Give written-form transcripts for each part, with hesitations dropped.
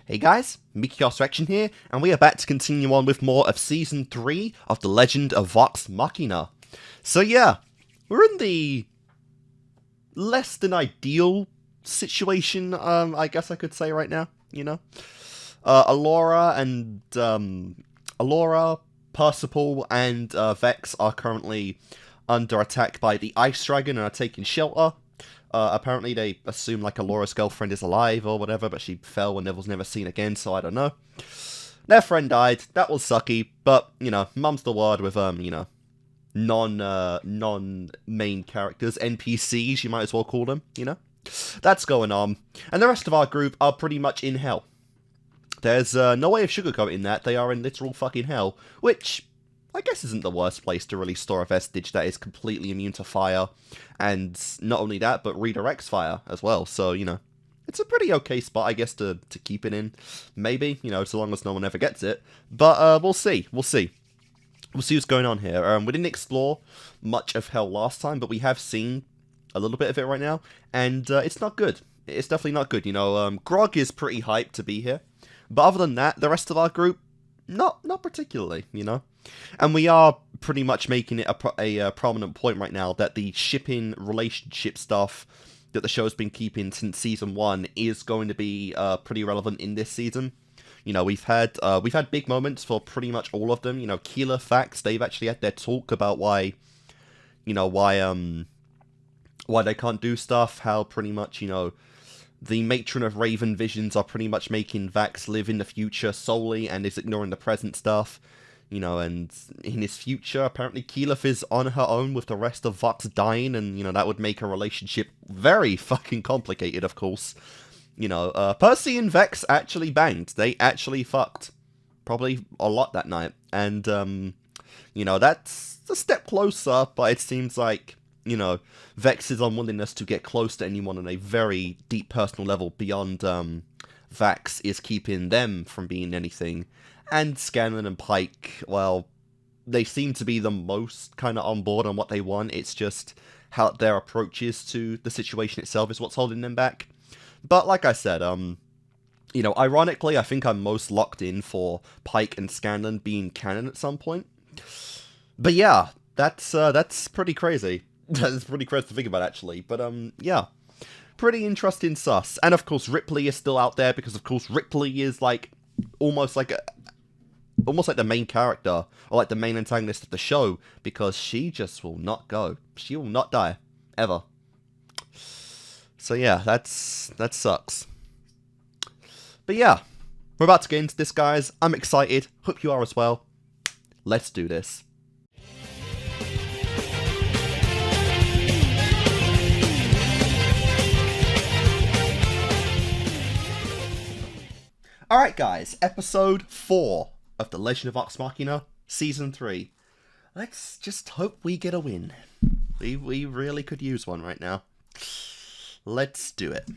Hey guys, Kickassreaction here, and we are back to continue on with more of Season 3 of The Legend of Vox Machina. So yeah, we're in the less than ideal situation, I guess I could say right now, you know? Alora, Percival, and Vex are currently under attack by the Ice Dragon and are taking shelter. Apparently they assume like Alora's girlfriend is alive or whatever, but she fell and was never seen again, so I don't know. Their friend died, that was sucky, but, you know, mum's the word with, you know, non-main characters, NPCs, you might as well call them, you know? That's going on. And the rest of our group are pretty much in hell. There's no way of sugarcoating that, they are in literal fucking hell, which I guess isn't the worst place to really store a vestige that is completely immune to fire, and not only that, but redirects fire as well, so, you know, it's a pretty okay spot, I guess, to keep it in, maybe, you know, so long as no one ever gets it, but, we'll see. We'll see what's going on here. We didn't explore much of hell last time, but we have seen a little bit of it right now, and, it's not good. It's definitely not good, you know, Grog is pretty hyped to be here, but other than that, the rest of our group, not particularly, you know? And we are pretty much making it a prominent point right now that the shipping relationship stuff that the show's been keeping since Season 1 is going to be pretty relevant in this season. You know, we've had big moments for pretty much all of them. You know, Keeler Facts, they've actually had their talk about why they can't do stuff, how pretty much, you know, the Matron of Raven Visions are pretty much making Vax live in the future solely and is ignoring the present stuff. You know, and in his future, apparently Keyleth is on her own with the rest of Vox dying, and, you know, that would make a relationship very fucking complicated, of course. You know, Percy and Vex actually banged. They actually fucked. Probably a lot that night. And, you know, that's a step closer, but it seems like, you know, Vex's unwillingness to get close to anyone on a very deep personal level beyond, Vax is keeping them from being anything. And Scanlan and Pike, well, they seem to be the most kind of on board on what they want. It's just how their approach is to the situation itself is what's holding them back. But like I said, you know, ironically, I think I'm most locked in for Pike and Scanlan being canon at some point. But yeah, that's pretty crazy. That's pretty crazy to think about, actually. But yeah, pretty interesting sus. And of course, Ripley is still out there because, of course, Ripley is like almost like the main character, or like the main antagonist of the show, because she just will not go. She will not die. Ever. So yeah, that sucks. But yeah, we're about to get into this, guys. I'm excited. Hope you are as well. Let's do this. Alright guys, episode 4 of The Legend of Vox Machina, Season 3. Let's just hope we get a win. We really could use one right now. Let's do it.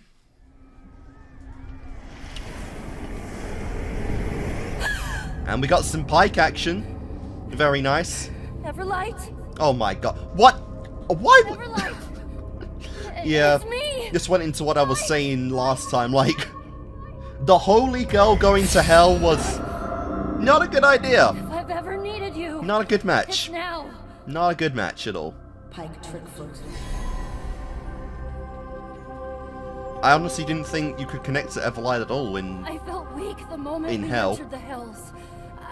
And we got some Pike action. Very nice. Everlight? Oh my god. What? Why? Everlight! Yeah, It's me! this went into what I was saying last time, like, the holy girl going to hell was not a good idea. If I've ever needed you, Not a good match. it's now. Not a good match at all. Pike Trickfoot. I honestly didn't think you could connect to Everlight at all in... I felt weak the moment In we hell. entered the Hells.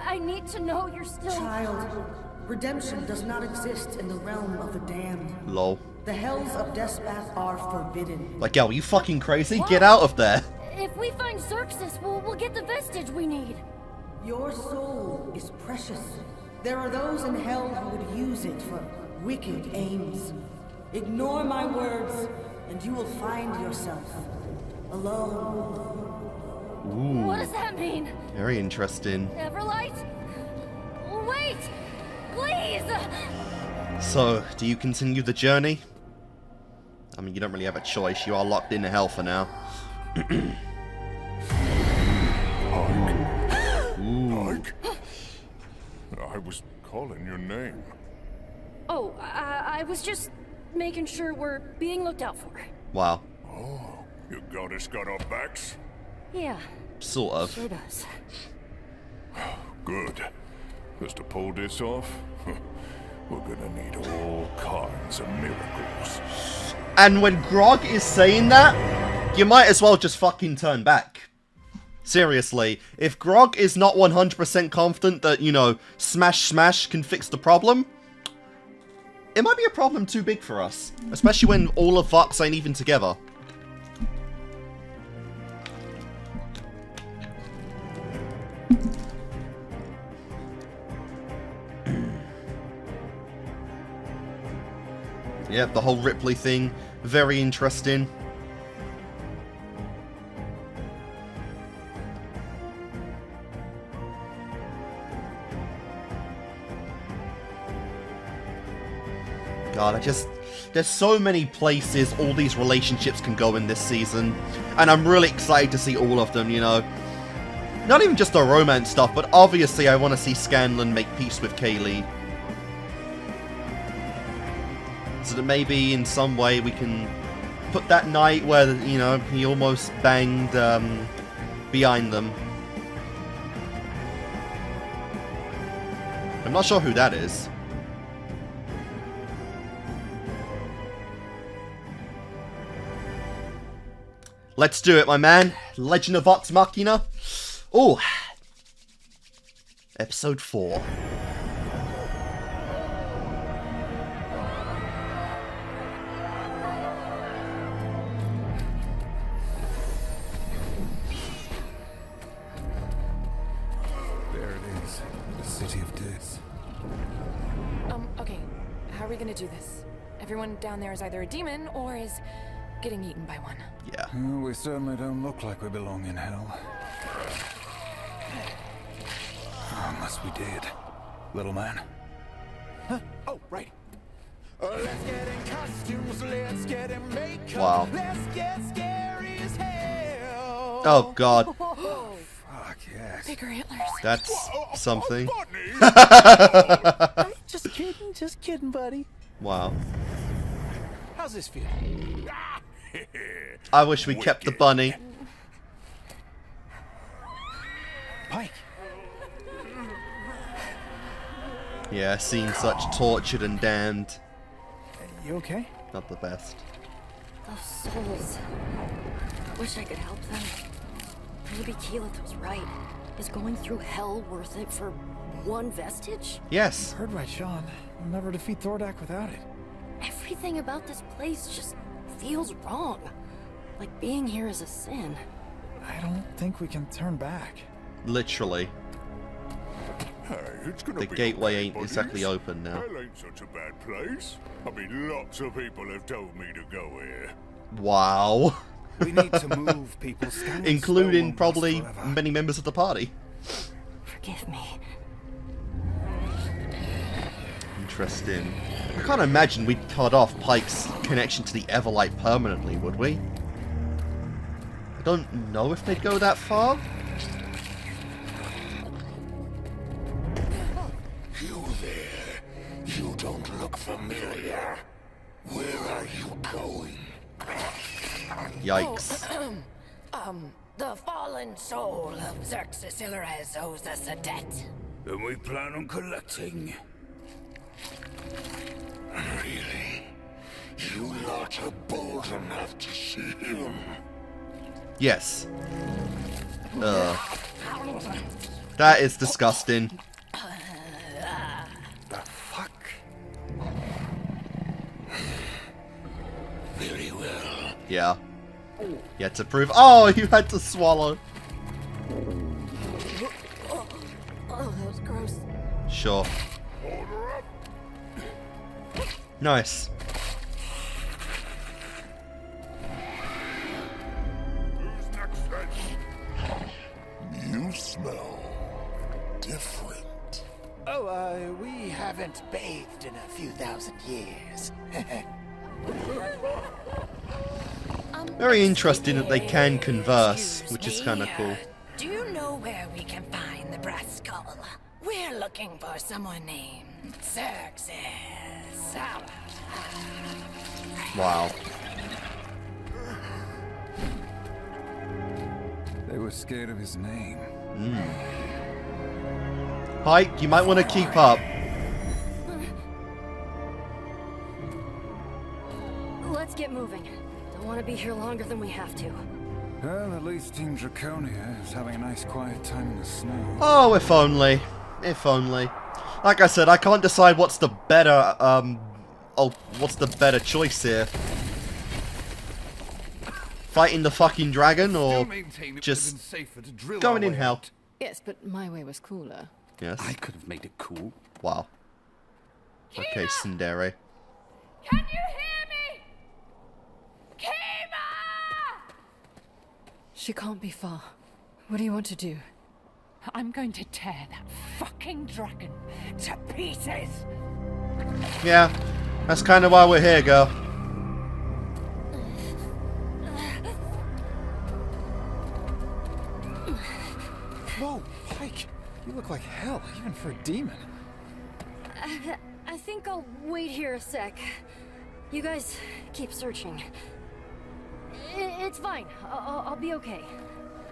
I need to know you're still... Child, redemption does not exist in the realm of the damned. Lol. The hells of Despath are forbidden. Like, yo, are you fucking crazy? What? Get out of there. If we find Xerxes, we'll get the vestige we need. Your soul is precious. There are those in hell who would use it for wicked aims. Ignore my words, and you will find yourself alone. Ooh, What does that mean? very interesting. Everlight? Wait! Please! So, do you continue the journey? I mean, you don't really have a choice. You are locked into hell for now. Pike? I was calling your name. Oh, I was just making sure we're being looked out for. Wow. Oh, you goddess got our backs? Yeah, Sort of. Sure does. Good. Because to pull this off, we're gonna need all kinds of miracles. And when Grog is saying that, you might as well just fucking turn back. Seriously, if Grog is not 100% confident that, you know, smash smash can fix the problem, it might be a problem too big for us. Especially when all of Vox ain't even together. Yep, the whole Ripley thing, very interesting. God, there's so many places all these relationships can go in this season, and I'm really excited to see all of them, you know. Not even just the romance stuff, but obviously I want to see Scanlan make peace with Kaylee. So that maybe in some way we can put that night where, you know, he almost banged behind them. I'm not sure who that is. Let's do it, my man. Legend of Vox Machina. Oh. Episode 4. Okay. How are we gonna do this? Everyone down there is either a demon or is getting eaten by one. Yeah. Well, we certainly don't look like we belong in hell. Unless we did. Little man. Huh? Oh, right. Let's get in costumes, let's get in makeup. Wow. Let's get scary as hell. Oh, God. Fuck yes. Bigger antlers. That's something. Just kidding, buddy. Wow. How's this feel? I wish we kept the bunny. Pike. Yeah, seeing such tortured and damned. You okay? Not the best. Those souls. I wish I could help them. Maybe Keyleth was right. Is going through hell worth it for one vestige? Yes. Heard right, Sean. We'll never defeat Thordak without it. Everything about this place just feels wrong. Like being here is a sin. I don't think we can turn back. Literally. Hey, it's gonna The be gateway okay, ain't buddies. exactly open now. Hell ain't such a bad place. I mean, lots of people have told me to go here. Wow. We need to move people. Scanlan's Including spell probably won't last forever. many members of the party. Forgive me. Interesting. I can't imagine we'd cut off Pike's connection to the Everlight permanently, would we? I don't know if they'd go that far. You there. You don't look familiar. Where are you going? Yikes. The fallen soul of Xerxes Illarez owes us a debt. And we plan on collecting. Really? You lot are bold enough to see him? Yes. That is disgusting. The fuck? Very well. Yeah. You had to prove. Oh, you had to swallow. Oh, that was gross. Sure. Nice. Who's next then? You smell different. Oh, we haven't bathed in a few thousand years. Very interesting that they can converse, which is kind of cool. Do you know where we can find the brass skull? We're looking for someone named Xerxes. Wow. They were scared of his name. Pike, you might want to keep up. Let's get moving. Don't want to be here longer than we have to. Well, at least Team Draconia is having a nice quiet time in the snow. Oh, if only. If only. Like I said, I can't decide what's the better, what's the better choice here. Fighting the fucking dragon, or just going in hell? Yes, but my way was cooler. Yes. I could have made it cool. Wow. Okay, Tsundere. Can you hear me? Kima! She can't be far. What do you want to do? I'm going to tear that fucking dragon to pieces. Yeah, that's kind of why we're here, girl. Whoa, Pike! You look like hell, even for a demon. I think I'll wait here a sec. You guys keep searching. It's fine. I'll be okay.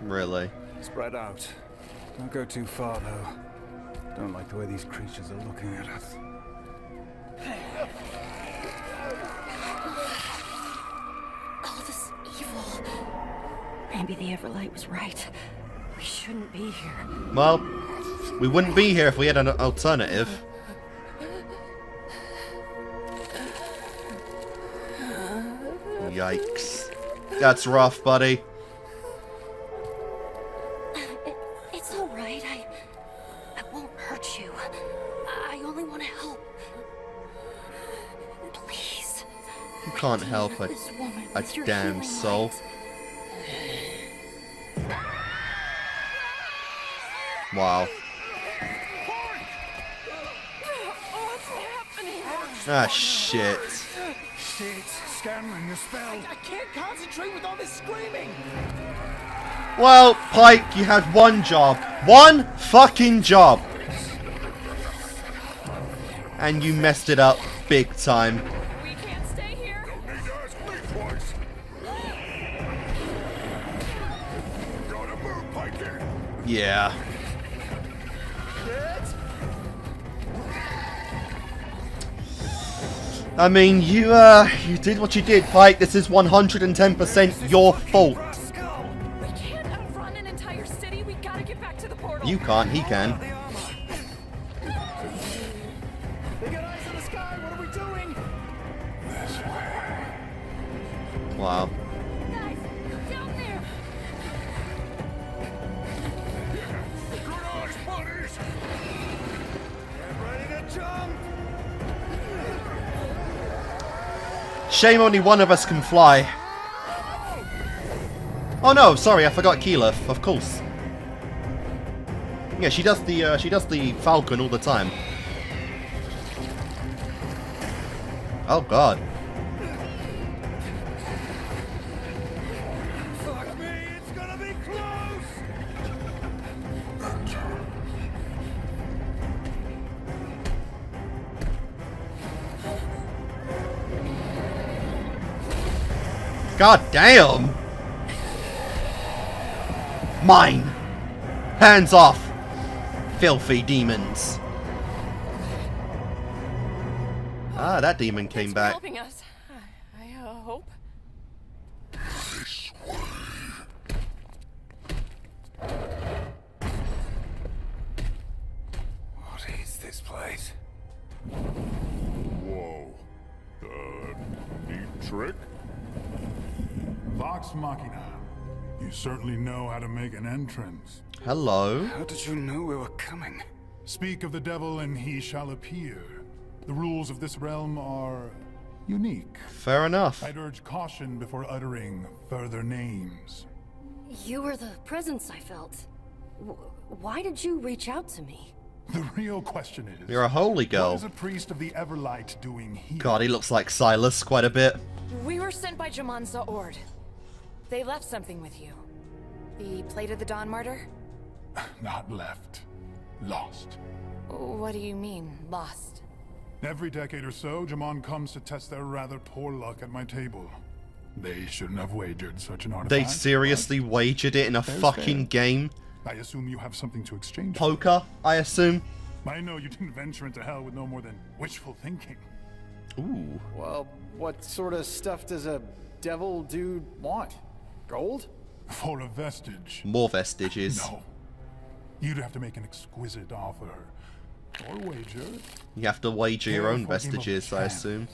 Really? Spread out. Don't go too far, though. Don't like the way these creatures are looking at us. All this evil. Maybe the Everlight was right. We shouldn't be here. Well, we wouldn't be here if we had an alternative. Yikes. That's rough, buddy. It's all right. I won't hurt you. I only want to help. Please. You can't help a damn soul. Wow. What's happening? Ah, shit. It's scanning your spell. I can't concentrate with all this screaming. Well, Pike, you had one job. One fucking job. And you messed it up big time. We can't stay here. Yeah. I mean, you did what you did, Pike. This is 110% your fault. We can't outrun an entire city. We gotta get back to the portal. You can't, he can. They got eyes in the sky. What are we doing? Wow. Guys, down there. Get ready to jump. Shame only one of us can fly. Oh no, sorry, I forgot Keyleth, of course. Yeah, she does the Falcon all the time. Oh god. Fuck me, it's gonna be close. God damn! Mine! Hands off! Filthy demons! Ah, that demon came Thanks for back. helping us. I hope. What is this place? Whoa. Neat trick? Vox Machina. You certainly know how to make an entrance. Hello? How did you know we were coming? Speak of the devil and he shall appear. The rules of this realm are unique. Fair enough. I'd urge caution before uttering further names. You were the presence I felt. Why did you reach out to me? The real question is... You're a holy What girl. is a priest of the Everlight doing here? God, he looks like Silas quite a bit. We were sent by Jamanza Ord. They left something with you. The Plate of the Dawn Martyr? Not left. Lost. What do you mean, lost? Every decade or so, Jamon comes to test their rather poor luck at my table. They shouldn't have wagered such an artifact. They seriously wagered it in a fucking game? I assume you have something to exchange. Poker, I assume? I know you didn't venture into hell with no more than wishful thinking. Ooh. Well, what sort of stuff does a devil dude want? Gold? For a vestige. More vestiges. No. You'd have to make an exquisite offer. Or wager. You have to wager your own vestiges, I assume.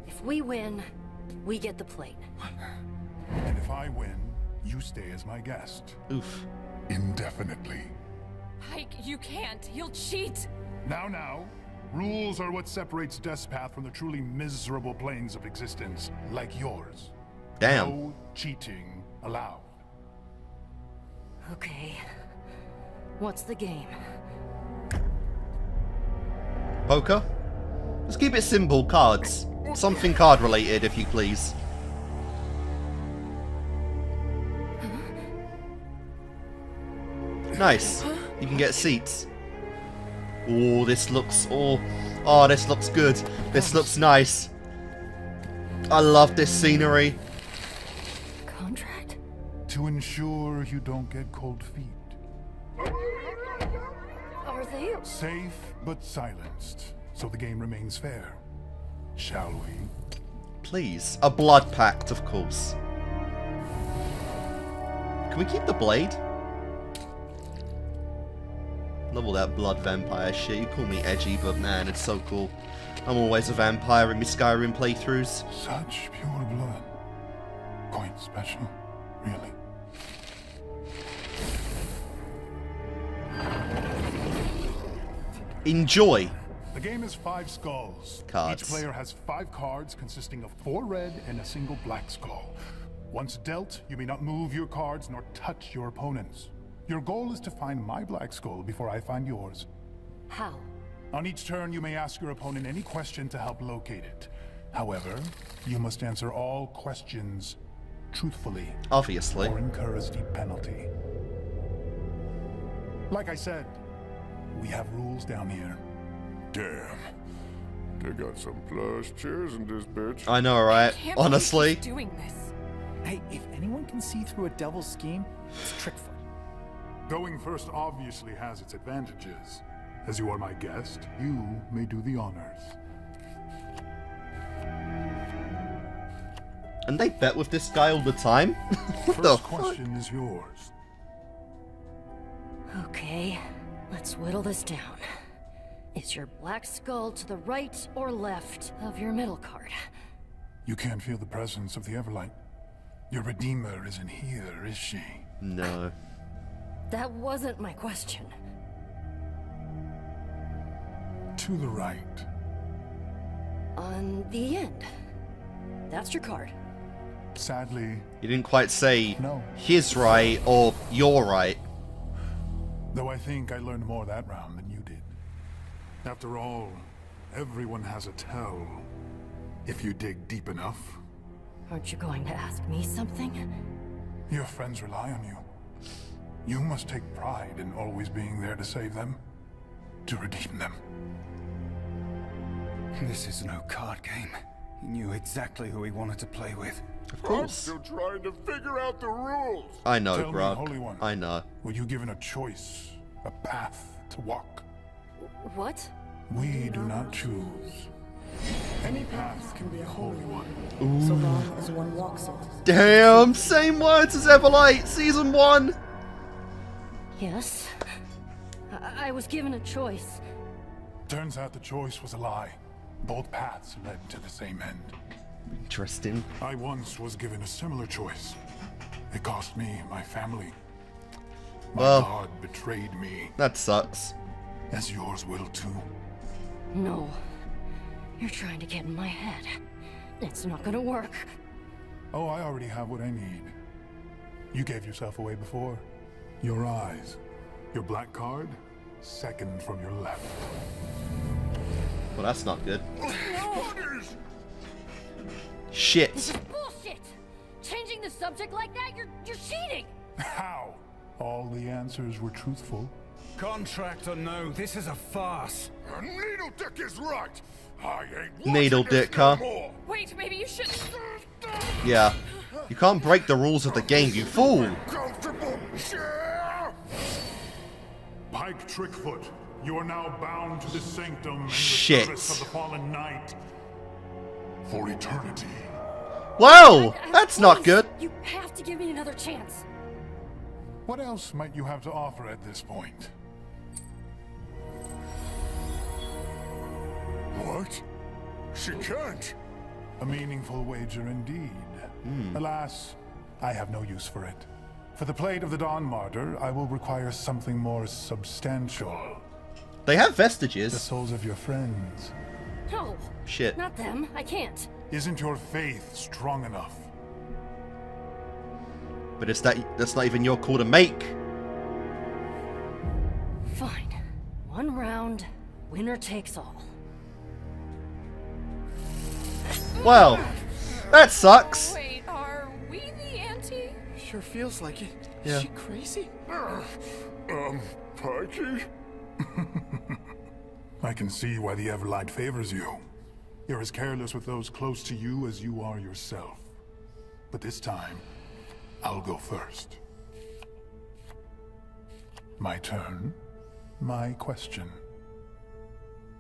If we win, we get the plate. And if I win, you stay as my guest. Oof. Indefinitely. Pike, you can't. He'll cheat. Now. Rules are what separates Death's Path from the truly miserable planes of existence, like yours. Damn. No cheating allowed. Okay. What's the game? Poker? Let's keep it simple. Cards. Something card related, if you please. Nice. You can get seats. Oh, this looks... Oh, this looks good. This looks nice. I love this scenery. Contract? To ensure you don't get cold feet. Are they? Safe, but silenced. So the game remains fair. Shall we? Please. A blood pact, of course. Can we keep the blade? Love all that blood vampire shit. You call me edgy, but man, it's so cool. I'm always a vampire in my Skyrim playthroughs. Such pure blood. Quite special, really. Enjoy. The game is 5 skulls. Cards. Each player has 5 cards consisting of 4 red and a single black skull. Once dealt, you may not move your cards nor touch your opponents. Your goal is to find my black skull before I find yours. How? On each turn, you may ask your opponent any question to help locate it. However, you must answer all questions truthfully. Obviously. Or incur a steep penalty. Like I said, we have rules down here. Damn. They got some plush chairs in this bitch. I know, right? Can't Honestly. believe he's doing this. Hey, if anyone can see through a devil's scheme, it's Trickfoot. Going first obviously has its advantages. As you are my guest, you may do the honors. And they bet with this guy all the time? What the First fuck? question is yours. Okay, let's whittle this down. Is your black skull to the right or left of your middle card? You can't feel the presence of the Everlight. Your Redeemer isn't here, is she? No. That wasn't my question. To the right. On the end. That's your card. Sadly, You didn't quite say no. his right or your right. Though I think I learned more that round than you did. After all, everyone has a tell. If you dig deep enough. Aren't you going to ask me something? Your friends rely on you. You must take pride in always being there to save them. To redeem them. This is no card game. He knew exactly who he wanted to play with. Of I'm course. still trying to figure out the rules. I know, Tell me, Grog. Holy One. I know. Were you given a choice? A path to walk? What? We do not choose. Any path can be a holy one. So long as one walks it. Damn, same words as Everlight, Season 1! Yes. I was given a choice. Turns out the choice was a lie. Both paths led to the same end. Interesting. I once was given a similar choice. It cost me my family. My Well, God betrayed me, that sucks. as yours will too. No. You're trying to get in my head. It's not gonna work. Oh, I already have what I need. You gave yourself away before. Your eyes. Your black card, second from your left. Well, that's not good. No! Shit. This is bullshit! Changing the subject like that, you're cheating! How? All the answers were truthful. Contract or no, this is a farce. Needle Dick is right. I ain't Needle watching this Dick, no huh? more. Wait, maybe you shouldn't. Yeah. You can't break the rules of the game, you fool! Comfortable. Yeah. Pike Trickfoot, you are now bound to the sanctum and the Shit. service of the fallen knight. For eternity. Whoa! That's not good! You have to give me another chance. What else might you have to offer at this point? What? She can't. A meaningful wager indeed. Alas, I have no use for it. For the Plate of the Dawn Martyr, I will require something more substantial. They have The vestiges. souls of your friends. No. Shit. Not them. I can't. Isn't your faith strong enough? But that's not even your call to make. Fine. One round, winner takes all. Well, that sucks. Wait, are we the anti? Sure feels like it. Yeah. Is she crazy? Pikey? I can see why the Everlight favors you. You're as careless with those close to you as you are yourself. But this time, I'll go first. My turn. My question.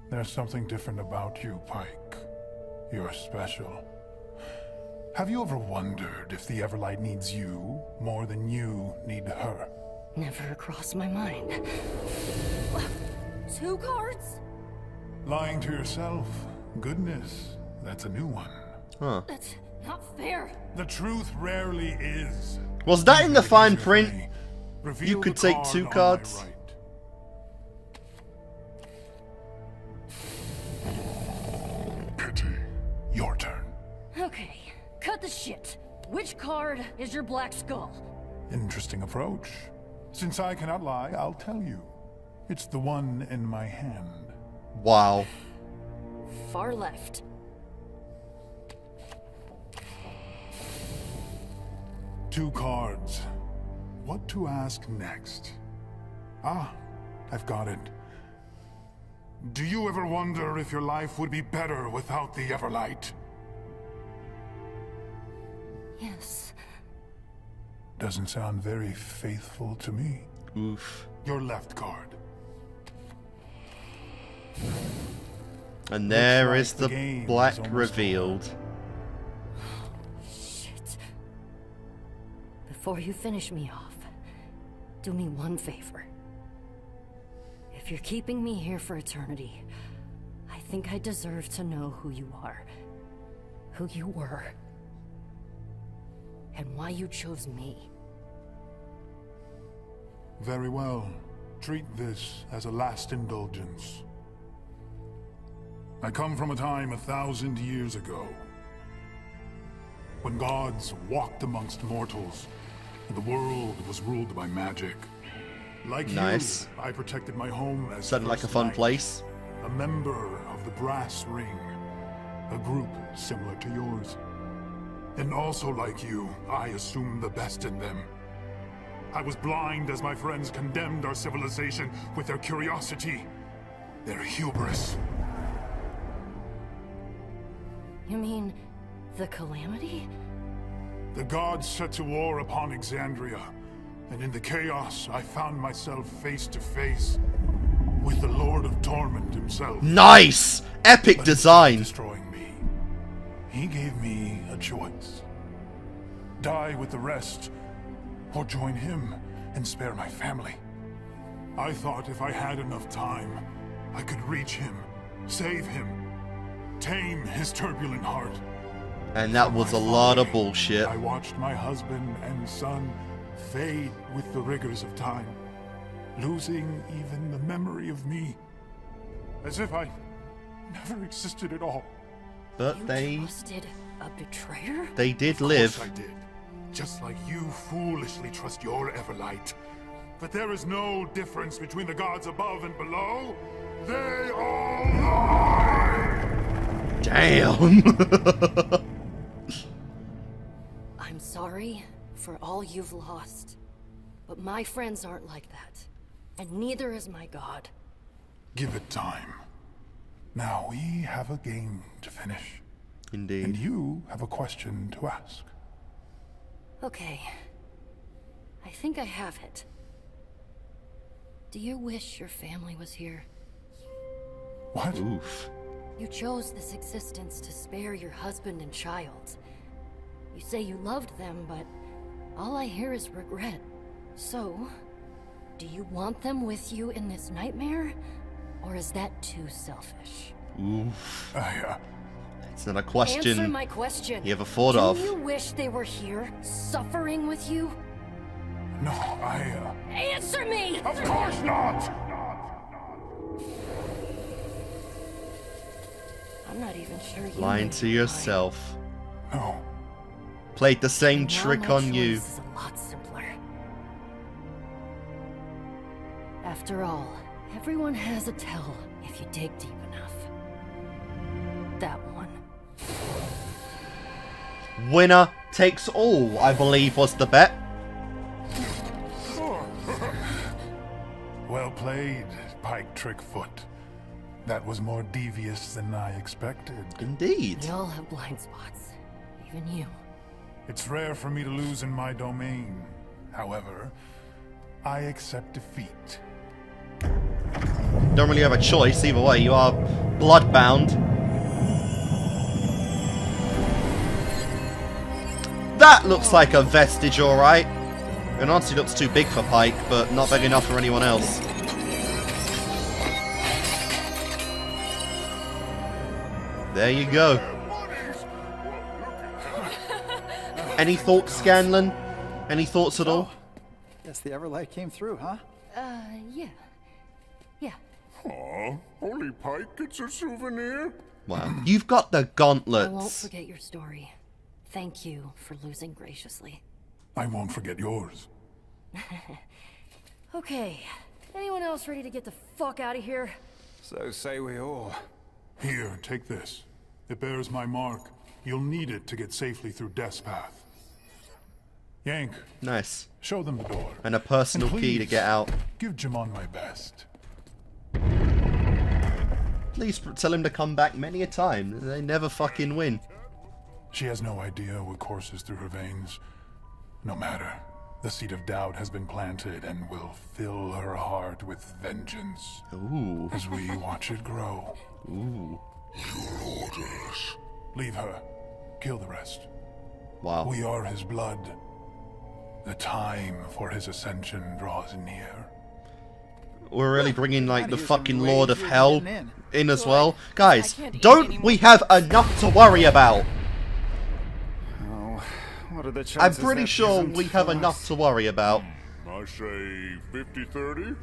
There's something different about you, Pike. You're special. Have you ever wondered if the Everlight needs you more than you need her? Never crossed my mind. 2 cards? Lying to yourself? Goodness, that's a new one. Huh. That's not fair. The truth rarely is. Was that in the fine Easier for print? me. Reveal You could the take card 2 on my cards. right. Pity. Your turn. Okay, cut the shit. Which card is your black skull? Interesting approach. Since I cannot lie, I'll tell you. It's the one in my hand. Wow. Far left. Two cards. What to ask next? Ah, I've got it. Do you ever wonder if your life would be better without the Everlight? Yes. Doesn't sound very faithful to me. Oof. Your left card. And there Looks is like the the game black is almost revealed. Shit. Before you finish me off, do me one favor. If you're keeping me here for eternity, I think I deserve to know who you are, who you were, and why you chose me. Very well. Treat this as a last indulgence. I come from a time 1,000 years ago, when gods walked amongst mortals, and the world was ruled by magic. Like Nice. you, I protected my home as Sounded like a First fun Knight, place. a member of the Brass Ring, a group similar to yours. And also like you, I assumed the best in them. I was blind as my friends condemned our civilization with their curiosity, their hubris. You mean the Calamity? The gods set to war upon Exandria, and in the chaos, I found myself face to face with the Lord of Torment himself. Nice! Epic But instead of design! destroying me, he gave me a choice. Die with the rest, or join him and spare my family. I thought if I had enough time, I could reach him, save him, tame his turbulent heart. And that was a lot of bullshit. I watched my husband and son fade with the rigors of time, losing even the memory of me, as if I never existed at all. But You they trusted a betrayer? did Of live. course I did. Just like you foolishly trust your Everlight. But there is no difference between the gods above and below. They all lie! Damn! I'm sorry for all you've lost, but my friends aren't like that. and neither is my god. Give it time. Now we have a game to finish. Indeed. And you have a question to ask. Okay. I think I have it. Do you wish your family was here? What? Oof. You chose this existence to spare your husband and child. You say you loved them, but all I hear is regret. So, do you want them with you in this nightmare? Or is that too selfish? Oof. It's not a question Answer my question. you ever thought of. Do you wish they were here, suffering with you? No, Answer me! Of course not! I'm not even sure you Lying to yourself. No. Played the same trick on you. This is a lot simpler. After all, everyone has a tell if you dig deep enough. That one. Winner takes all, I believe was the bet. Well played, Pike Trickfoot. That was more devious than I expected. Indeed. We all have blind spots. Even you. It's rare for me to lose in my domain. However, I accept defeat. Don't really have a choice, either way, you are bloodbound. That looks like a vestige, alright. It honestly looks too big for Pike, but not big enough for anyone else. There you go. Any thoughts, Scanlan? Any thoughts at all? Guess the Everlight came through, huh? Yeah. Yeah. Aw, only Pike gets a souvenir? Wow. You've got the I won't gauntlets. forget your story. Thank you for losing graciously. I won't forget yours. Okay. Anyone else ready to get the fuck out of here? So say we all. Here, take this. It bears my mark. You'll need it to get safely through Death's Path. Yank, Nice. show them the door. And a personal And key to please, get out. Give Jamon my best. Please tell him to come back many a time. They never fucking win. She has no idea what courses through her veins. No matter. The seed of doubt has been planted and will fill her heart with vengeance. Ooh. As we watch it grow. Ooh. Your orders. Leave her. Kill the rest. Wow. We are his blood. The time for his ascension draws near. We're really bringing like the Here's fucking some Lord of rage Hell getting in as well. Guys, I can't eat don't anymore. we have enough to worry about? Oh, what are the chances? I'm pretty that sure isn't we have us? enough to worry about. I say 50-30?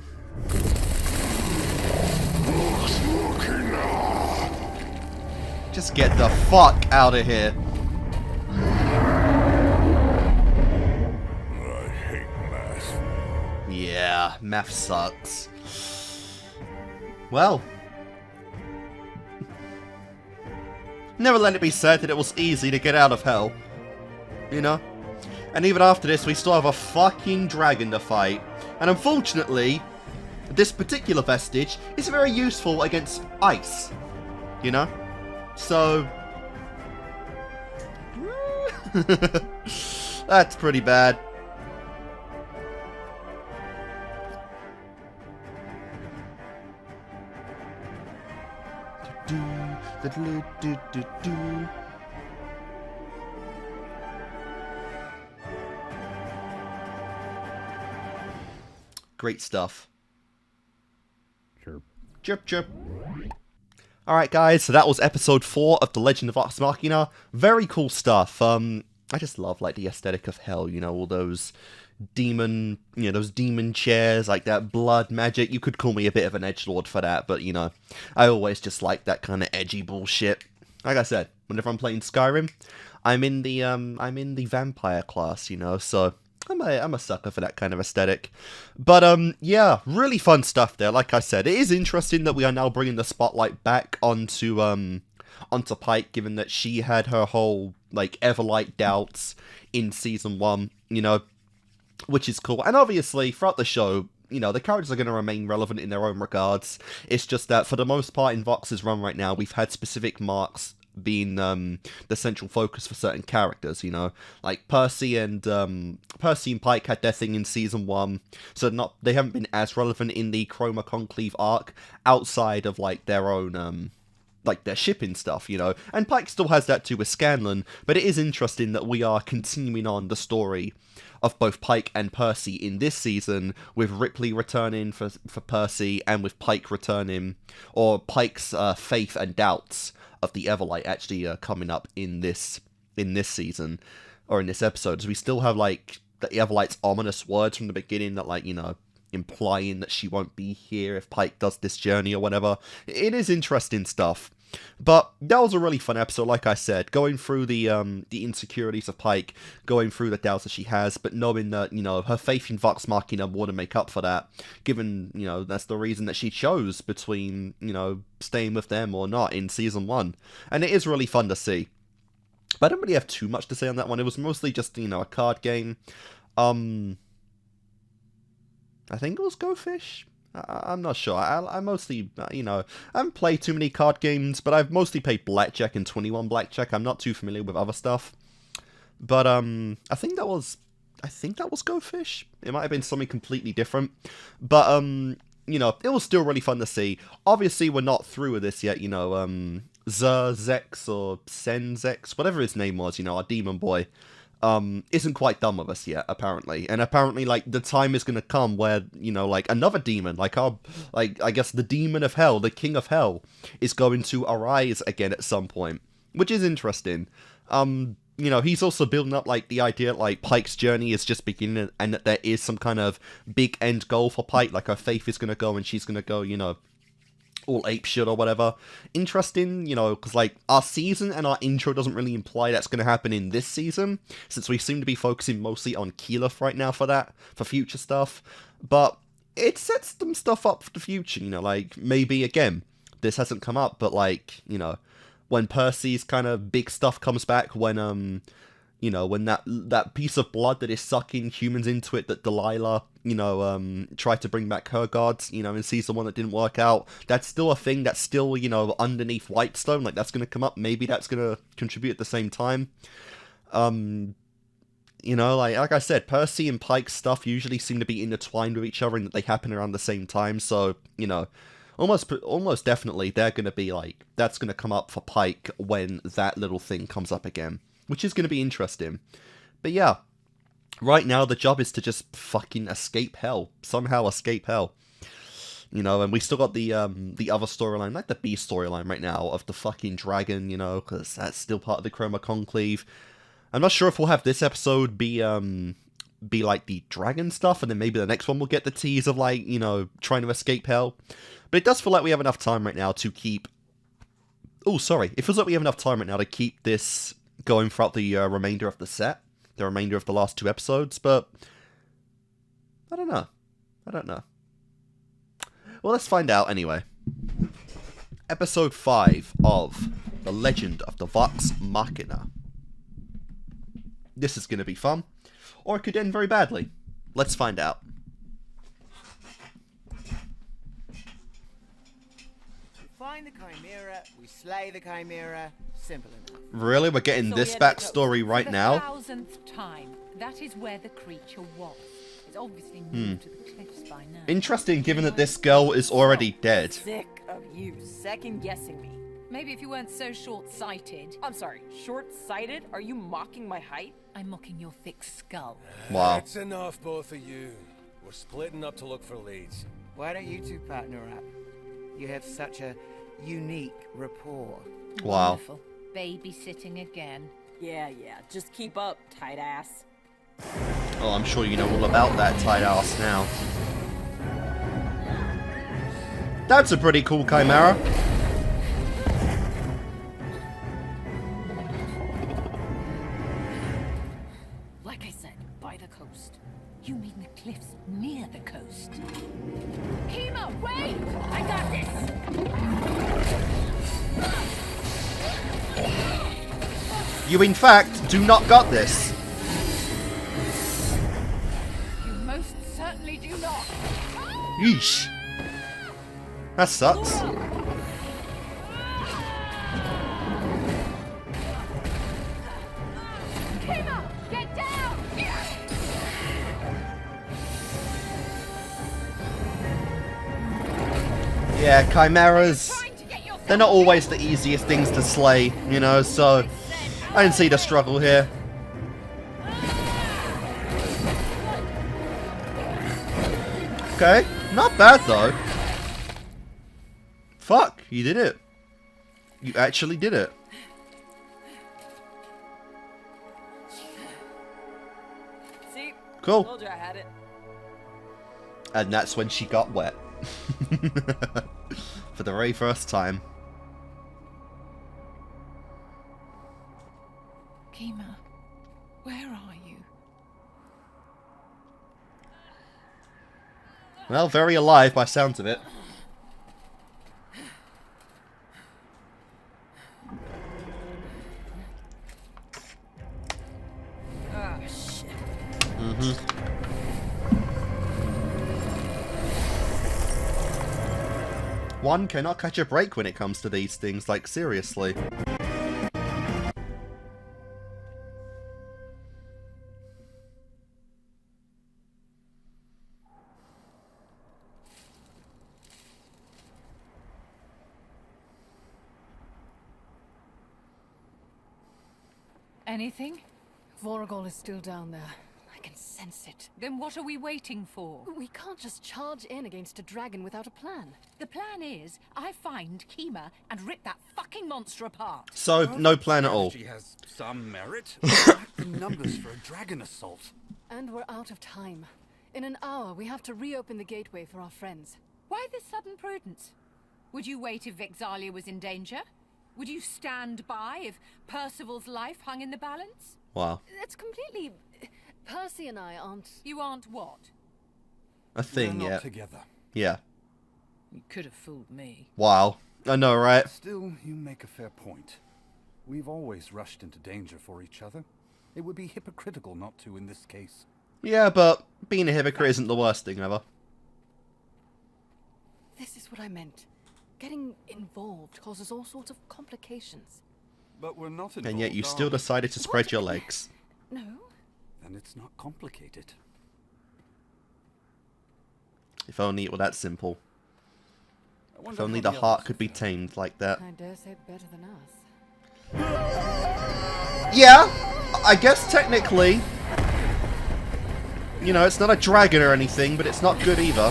Vox Machina. Just get the fuck out of here. I hate math. Yeah, math sucks. Well. Never let it be said that it was easy to get out of hell. You know? And even after this, we still have a fucking dragon to fight. And unfortunately, this particular vestige is very useful against ice. You know? So... that's pretty bad. Great stuff. Chirp. Chirp, chirp. Alright guys, so that was episode 4 of The Legend of Vox Machina. Very cool stuff. I just love like the aesthetic of hell, you know, all those demon, you know, those demon chairs, like that blood magic. You could call me a bit of an edgelord for that, but you know, I always just like that kind of edgy bullshit. Like I said, whenever I'm playing Skyrim, I'm in the vampire class, you know, so I'm a sucker for that kind of aesthetic. But yeah, really fun stuff there. Like I said, it is interesting that we are now bringing the spotlight back onto Pike, given that she had her whole like Everlight doubts in season 1, you know, which is cool. And obviously throughout the show, you know, the characters are going to remain relevant in their own regards. It's just that for the most part in Vox's run right now, we've had specific marks being the central focus for certain characters, you know, like Percy and Pike had their thing in season 1, so they haven't been as relevant in the Chroma Conclave arc outside of like their own like their shipping stuff, you know, and Pike still has that too with Scanlan, but it is interesting that we are continuing on the story of both Pike and Percy in this season, with Ripley returning for Percy, and with Pike returning, or Pike's faith and doubts of the Everlight actually coming up in this season, or in this episode, as we still have like the Everlight's ominous words from the beginning that, like, you know, implying that she won't be here if Pike does this journey or whatever. It is interesting stuff. But that was a really fun episode, like I said, going through the insecurities of Pike, going through the doubts that she has, but knowing that, you know, her faith in Vox Machina more than make up for that, given, you know, that's the reason that she chose between, you know, staying with them or not in season 1. And it is really fun to see. But I don't really have too much to say on that one. It was mostly just, you know, a card game. I think it was Go Fish. I'm not sure. I mostly, you know, I haven't played too many card games, but I've mostly played Blackjack and 21 Blackjack. I'm not too familiar with other stuff. But I think that was Go Fish. It might have been something completely different. But you know, it was still really fun to see. Obviously, we're not through with this yet, you know, Zex or Senzex, whatever his name was, you know, our demon boy. Isn't quite done with us yet, apparently. And apparently, like, the time is gonna come where, you know, like, another demon, like I guess the demon of hell, the king of hell, is going to arise again at some point, which is interesting. You know, he's also building up, like, the idea, like, Pike's journey is just beginning, and that there is some kind of big end goal for Pike, like, her faith is gonna go, and she's gonna go, you know, all apeshit or whatever. Interesting, you know, because, like, our season and our intro doesn't really imply that's going to happen in this season, since we seem to be focusing mostly on Keyleth right now for future stuff, but it sets some stuff up for the future, you know, like, maybe, again, this hasn't come up, but, like, you know, when Percy's kind of big stuff comes back, when, you know, when that piece of blood that is sucking humans into it that Delilah, you know, tried to bring back her gods, you know, in season 1 that didn't work out, that's still a thing that's still, you know, underneath Whitestone, like, that's gonna come up, maybe that's gonna contribute at the same time. You know, like I said, Percy and Pike's stuff usually seem to be intertwined with each other and that they happen around the same time, so, you know, almost definitely they're gonna be, like, that's gonna come up for Pike when that little thing comes up again, which is gonna be interesting. But yeah, right now the job is to just fucking escape hell. Somehow escape hell. You know, and we still got the other storyline, like the B storyline right now, of the fucking dragon, you know, because that's still part of the Chroma Conclave. I'm not sure if we'll have this episode be like the dragon stuff, and then maybe the next one will get the tease of, like, you know, trying to escape hell. But it does feel like we have enough time right now to keep... Oh, sorry. It feels like we have enough time right now to keep this going throughout the remainder of the set. The remainder of the last 2 episodes, but... I don't know. Well, let's find out anyway. Episode 5 of The Legend of the Vox Machina. This is going to be fun, or it could end very badly. Let's find out. We find the Chimera, we slay the Chimera, simple enough. Really? We're getting this backstory right now? For the 1000th time, that is where the creature was. It's obviously moved to the cliffs by now. Interesting, given that this girl is already dead. Sick of you second-guessing me. Maybe if you weren't so short-sighted. I'm sorry, short-sighted? Are you mocking my height? I'm mocking your thick skull. Wow. That's enough, both of you. We're splitting up to look for leads. Why don't you two partner up? You have such a unique rapport. Wow. Wonderful. Babysitting again. Yeah, just keep up, tight ass. Oh, I'm sure you know all about that tight ass now. That's a pretty cool Chimera. Like I said, by the coast. You mean the cliffs near the coast? Kima, wait! I got this! You, in fact, do not got this. You most certainly do not. Yeesh. That sucks. Get down! Yeah, chimeras, they're not always the easiest things to slay, you know, so I didn't see the struggle here. Okay, not bad though. Fuck, you did it. You actually did it. See? Cool. Told you I had it. And that's when she got wet. For the very first time. Kima, where are you? Well, very alive by sounds of it. Oh, shit. One cannot catch a break when it comes to these things, like, seriously. Anything? Voragol is still down there. I can sense it. Then what are we waiting for? We can't just charge in against a dragon without a plan. The plan is, I find Kima and rip that fucking monster apart. So, no plan at all. She has some merit. Numbers for a dragon assault. And we're out of time. In an hour, we have to reopen the gateway for our friends. Why this sudden prudence? Would you wait if Vexalia was in danger? Would you stand by if Percival's life hung in the balance? Wow. That's completely... Percy and I aren't... You aren't what? A thing, We're not yeah. together. Yeah. You could have fooled me. Wow. I know, right? Still, you make a fair point. We've always rushed into danger for each other. It would be hypocritical not to in this case. Yeah, but being a hypocrite isn't the worst thing ever. This is what I meant. Getting involved causes all sorts of complications. But we're not involved, And yet you still decided to spread your legs. No. Then it's not complicated. If only it were that simple. If only how the the heart others could be tamed like that. I dare say better than us. Yeah, I guess technically, you know, it's not a dragon or anything, but it's not good either.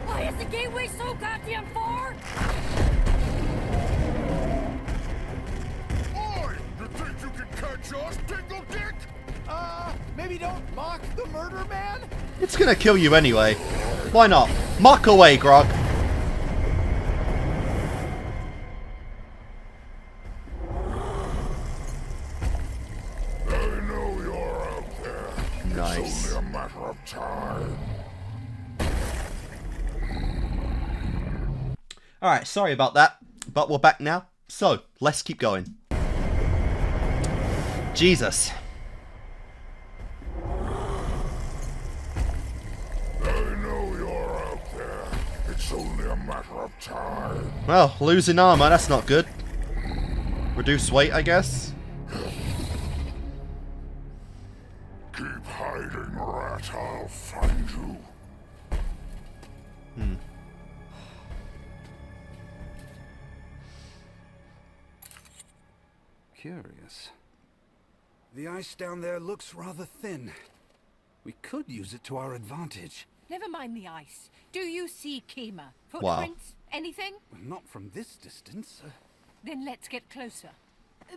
Why is the gateway so goddamn far? Oi! You think you can catch us, Dingle Dick? Maybe don't mock the murder man? It's gonna kill you anyway. Why not? Mock away, Grog. I know you're out there. Nice. It's only a matter of time. Alright, sorry about that, but we're back now. So, let's keep going. Jesus. I know you're out there. It's only a matter of time. Well, losing armor, that's not good. Reduce weight, I guess. Keep hiding, rat. I'll find you. Curious. The ice down there looks rather thin. We could use it to our advantage. Never mind the ice. Do you see Kima? Footprints? Anything? Not from this distance. Then let's get closer.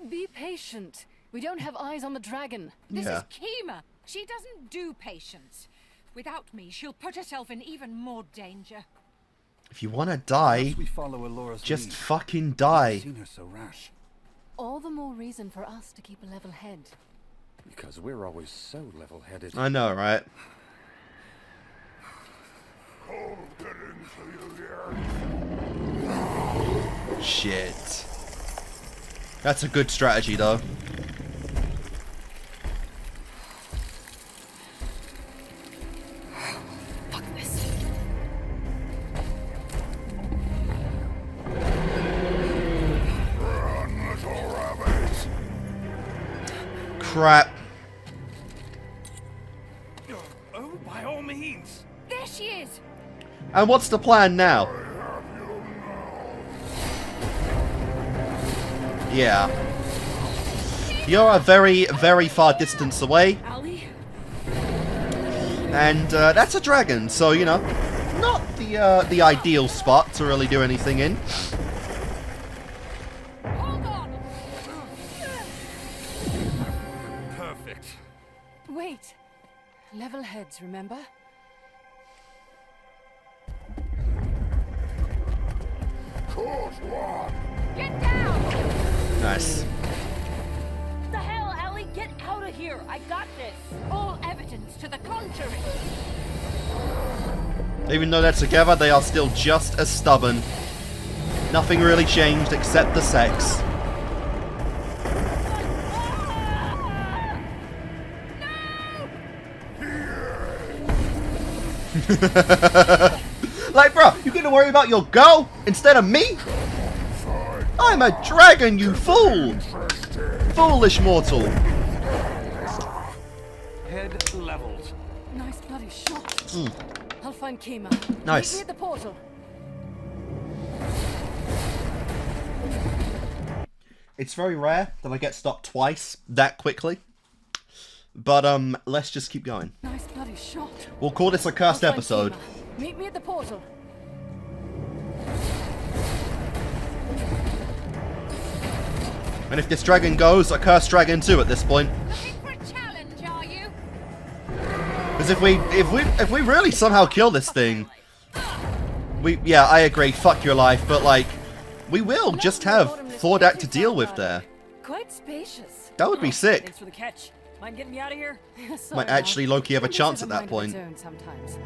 Be patient. We don't have eyes on the dragon. This Yeah. is Kima. She doesn't do patience. Without me, she'll put herself in even more danger. If you wanna die, Unless we follow Alora's just lead. fucking I've die. seen her so rash. All the more reason for us to keep a level head. Because we're always so level-headed. I know, right? I'll get into you yet. Shit. That's a good strategy, though. Fuck this. crap. Oh, by all means. There she is. And what's the plan now? Yeah. You're a very, very far distance away. And that's a dragon, so, you know, not the ideal spot to really do anything in. Hold on. Perfect. Wait. Level heads, remember? Get down. Nice. The hell, Ellie? Get out of here. I got this. All evidence to the contrary. Even though they're together, they are still just as stubborn. Nothing really changed except the sex. Like, bro, you gonna worry about your girl instead of me? I'm a dragon, you fool! Foolish mortal. Head leveled. Nice bloody shot. I'll find Kima. Nice. Meet me at the portal. It's very rare that I get stopped twice that quickly. But, let's just keep going. Nice bloody shot. We'll call this a cursed I'll find episode. Kima. Meet me at the portal. And if this dragon goes, a cursed dragon too at this point. Looking for a challenge, are you? Because if we really somehow kill this thing, yeah, I agree, fuck your life, but like, we will just have Thordak to deal with there. Quite spacious. That would be sick. Thanks for the catch. Mind getting me out of here? Might actually Loki have a chance at that point. Sometimes.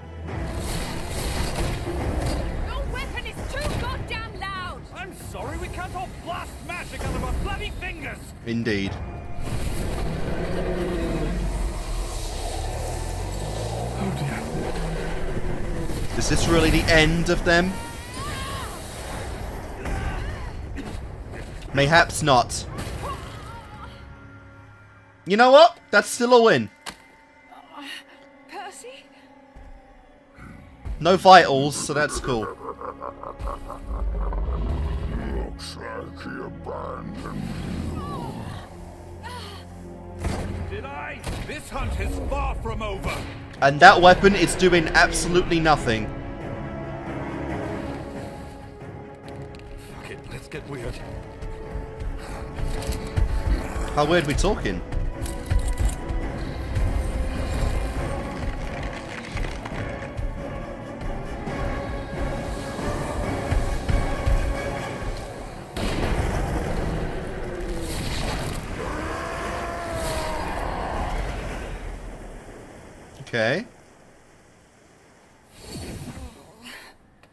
Your weapon is too goddamn loud. I'm sorry, we can't all blast magic out of our bloody fingers. Indeed. Oh dear. Is this really the end of them? Mayhaps not. You know what? That's still a win. Percy? No vitals, so that's cool. Looks like he abandoned Did I? This hunt is far from over. And that weapon is doing absolutely nothing. Fuck it, let's get weird. How weird we talking? Okay.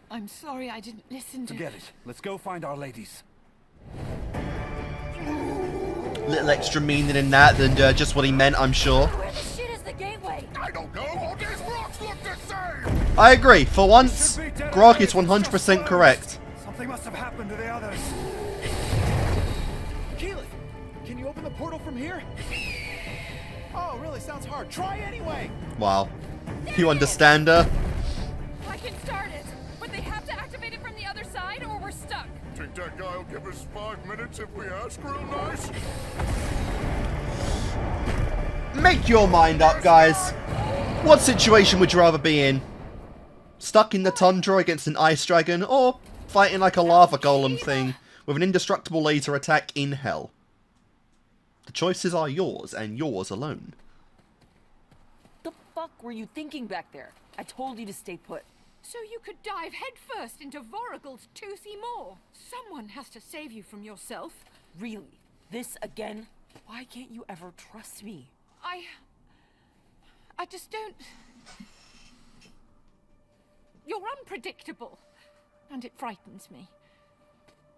I'm sorry I didn't listen to... Forget it. Let's go find our ladies. Little extra meaning in that than just what he meant, I'm sure. Where the shit is the gateway? I don't know. All these rocks look the same. I agree. For once, Grog is 100% correct. Something must have happened to the others. Keyleth, can you open the portal from here? Oh, really? Sounds hard. Try anyway. Wow. You understand her? I can start it, but they have to activate it from the other side or we're stuck. Think that guy'll give us 5 minutes if we ask real nice? Make your mind up, guys. What situation would you rather be in? Stuck in the tundra against an ice dragon, or fighting like a lava golem thing with an indestructible laser attack in hell? The choices are yours, and yours alone. The fuck were you thinking back there? I told you to stay put. So you could dive headfirst into Voragle's toothy maw. Someone has to save you from yourself. Really? This again? Why can't you ever trust me? I just don't... You're unpredictable. And it frightens me.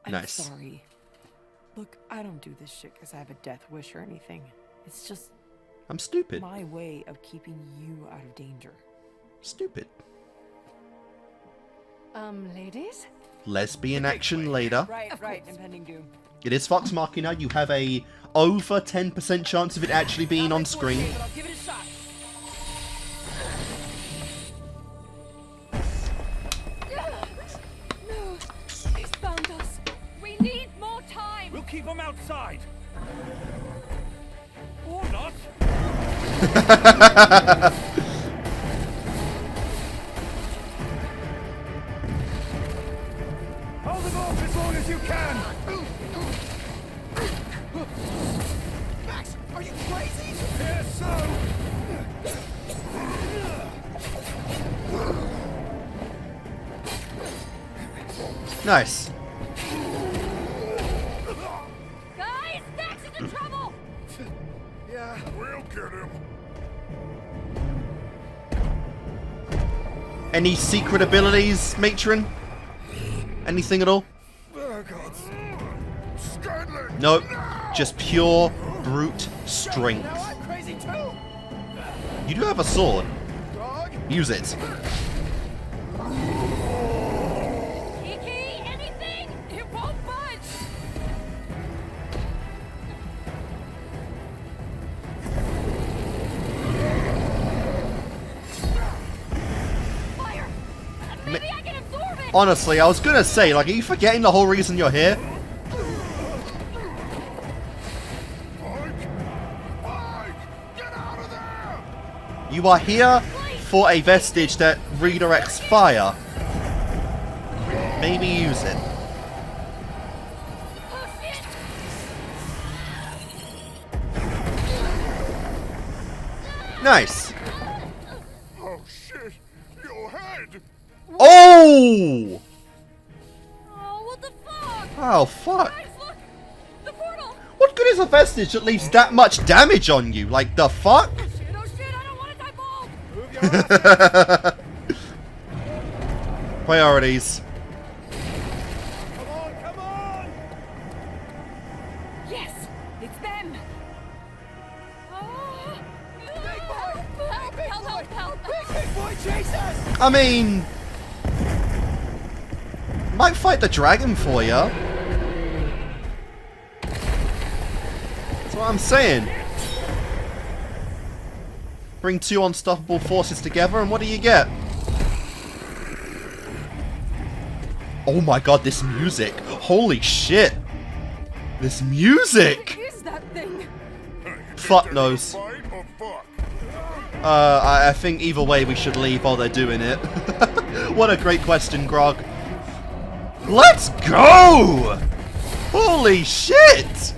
Nice. I'm sorry. Look, I don't do this shit because I have a death wish or anything. It's just... I'm stupid. my way of keeping you out of danger. Stupid. Ladies? Lesbian action later. Right, impending doom. It is Vox Machina. You have a over 10% chance of it actually being on screen. I'll give it a shot. No, he's found us. We need more time. We'll keep him outside. Or not. Hold him off as long as you can. Max, are you crazy? Yes, so. Nice. Guys, Dax is in trouble. Yeah. We'll get him. Any secret abilities, Matron? Anything at all? Oh, God. Scanlan! Nope. Just pure brute strength. Now I'm crazy too. You do have a sword. Dog. Use it. Kiki, anything? It won't budge. Fire. Maybe I can absorb it. Honestly, I was gonna say, like, are you forgetting the whole reason you're here? You are here for a vestige that redirects fire. Maybe use it. Nice. Oh shit! Your head! Oh! Oh, what the fuck? Oh, fuck. Guys, look. The portal. What good is a vestige that leaves that much damage on you? Like, the fuck? Oh shit, I don't want to die bald. Priorities. Come on, come on! Yes, it's them. Oh, Big boy. help, Big help, boy. help, help. Big boy, chase us. I mean... might fight the dragon for ya. That's what I'm saying. Bring two unstoppable forces together and what do you get? Oh my god, this music. Holy shit. This music. What is that thing? Fuck knows. Fight or fuck? I think either way we should leave while they're doing it. What a great question, Grog. Let's go! Holy shit!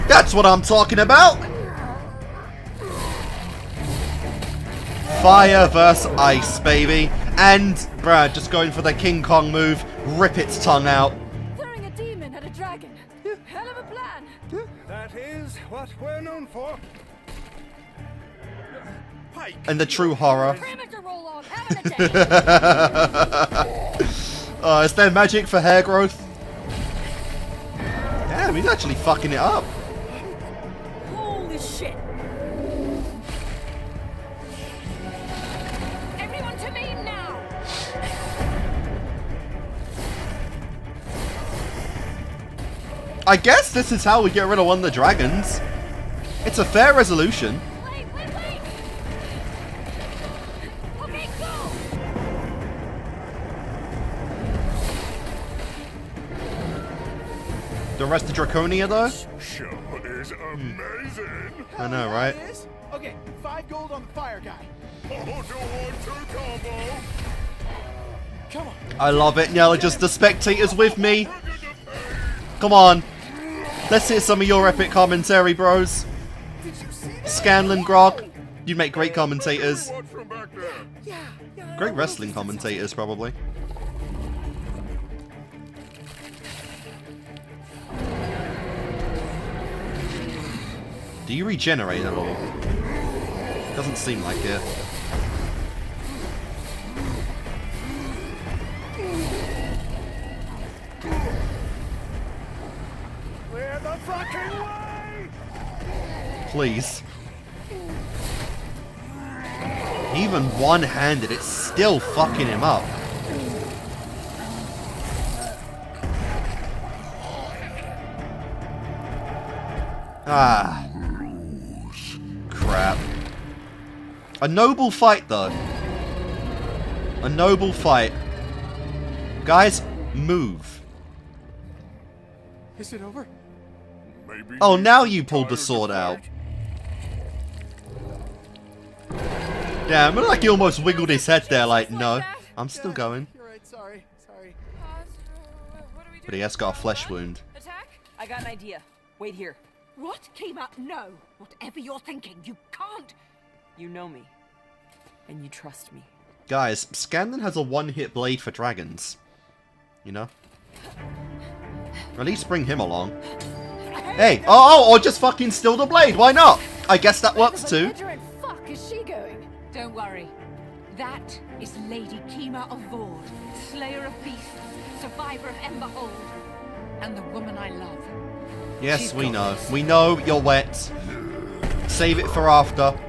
That's what I'm talking about! Fire versus ice, baby. And, bruh, just going for the King Kong move, rip its tongue out. Throwing a demon at a dragon. Hell of a plan. That is what we're known for. Pike. And the true horror. Premature roll on. Having a day. Is there magic for hair growth? Damn, he's actually fucking it up. Holy shit. Everyone to me now. I guess this is how we get rid of one of the dragons. It's a fair resolution. Wait. Okay, go. The rest of Draconia, though? Show is amazing! I know, right? It is? Okay, 5 gold on the fire guy. Oh, do 1-2 combo! Come on. I love it. Now just the spectators with me. Come on. Let's hear some of your epic commentary, bros. Scanlan, Grog. You make great commentators. Watch from back there! Great wrestling commentators, probably. Do you regenerate at all? Doesn't seem like it. Clear the fucking way! Please. Even one-handed, it's still fucking him up. Ah. Crap. A noble fight, though. A noble fight. Guys, move. Is it over? Maybe. Oh, now you pulled the sword out. Damn, it looked like he almost wiggled his head there, like, no, I'm still going. You're right, sorry. But he has got a flesh wound. Attack? I got an idea. Wait here. What? Kima, no. Whatever you're thinking, you can't. You know me. And you trust me. Guys, Scandon has a one-hit blade for dragons. You know? At least bring him along. Hey! Or just fucking steal the blade, why not? I guess that works too. Fuck is she going? Don't worry. That is Lady Kima of Vord, Slayer of Beasts, Survivor of Emberhold, and the woman I love. Yes, we know. We know you're wet. Save it for after.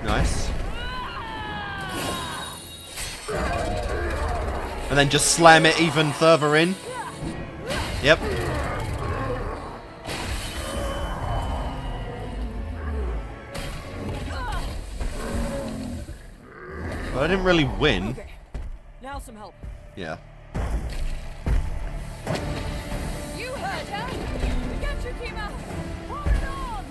Nice. And then just slam it even further in. Yep. Well, I didn't really win. Okay. Now some help. Yeah. You heard her. We got you, Kima. Hold it on.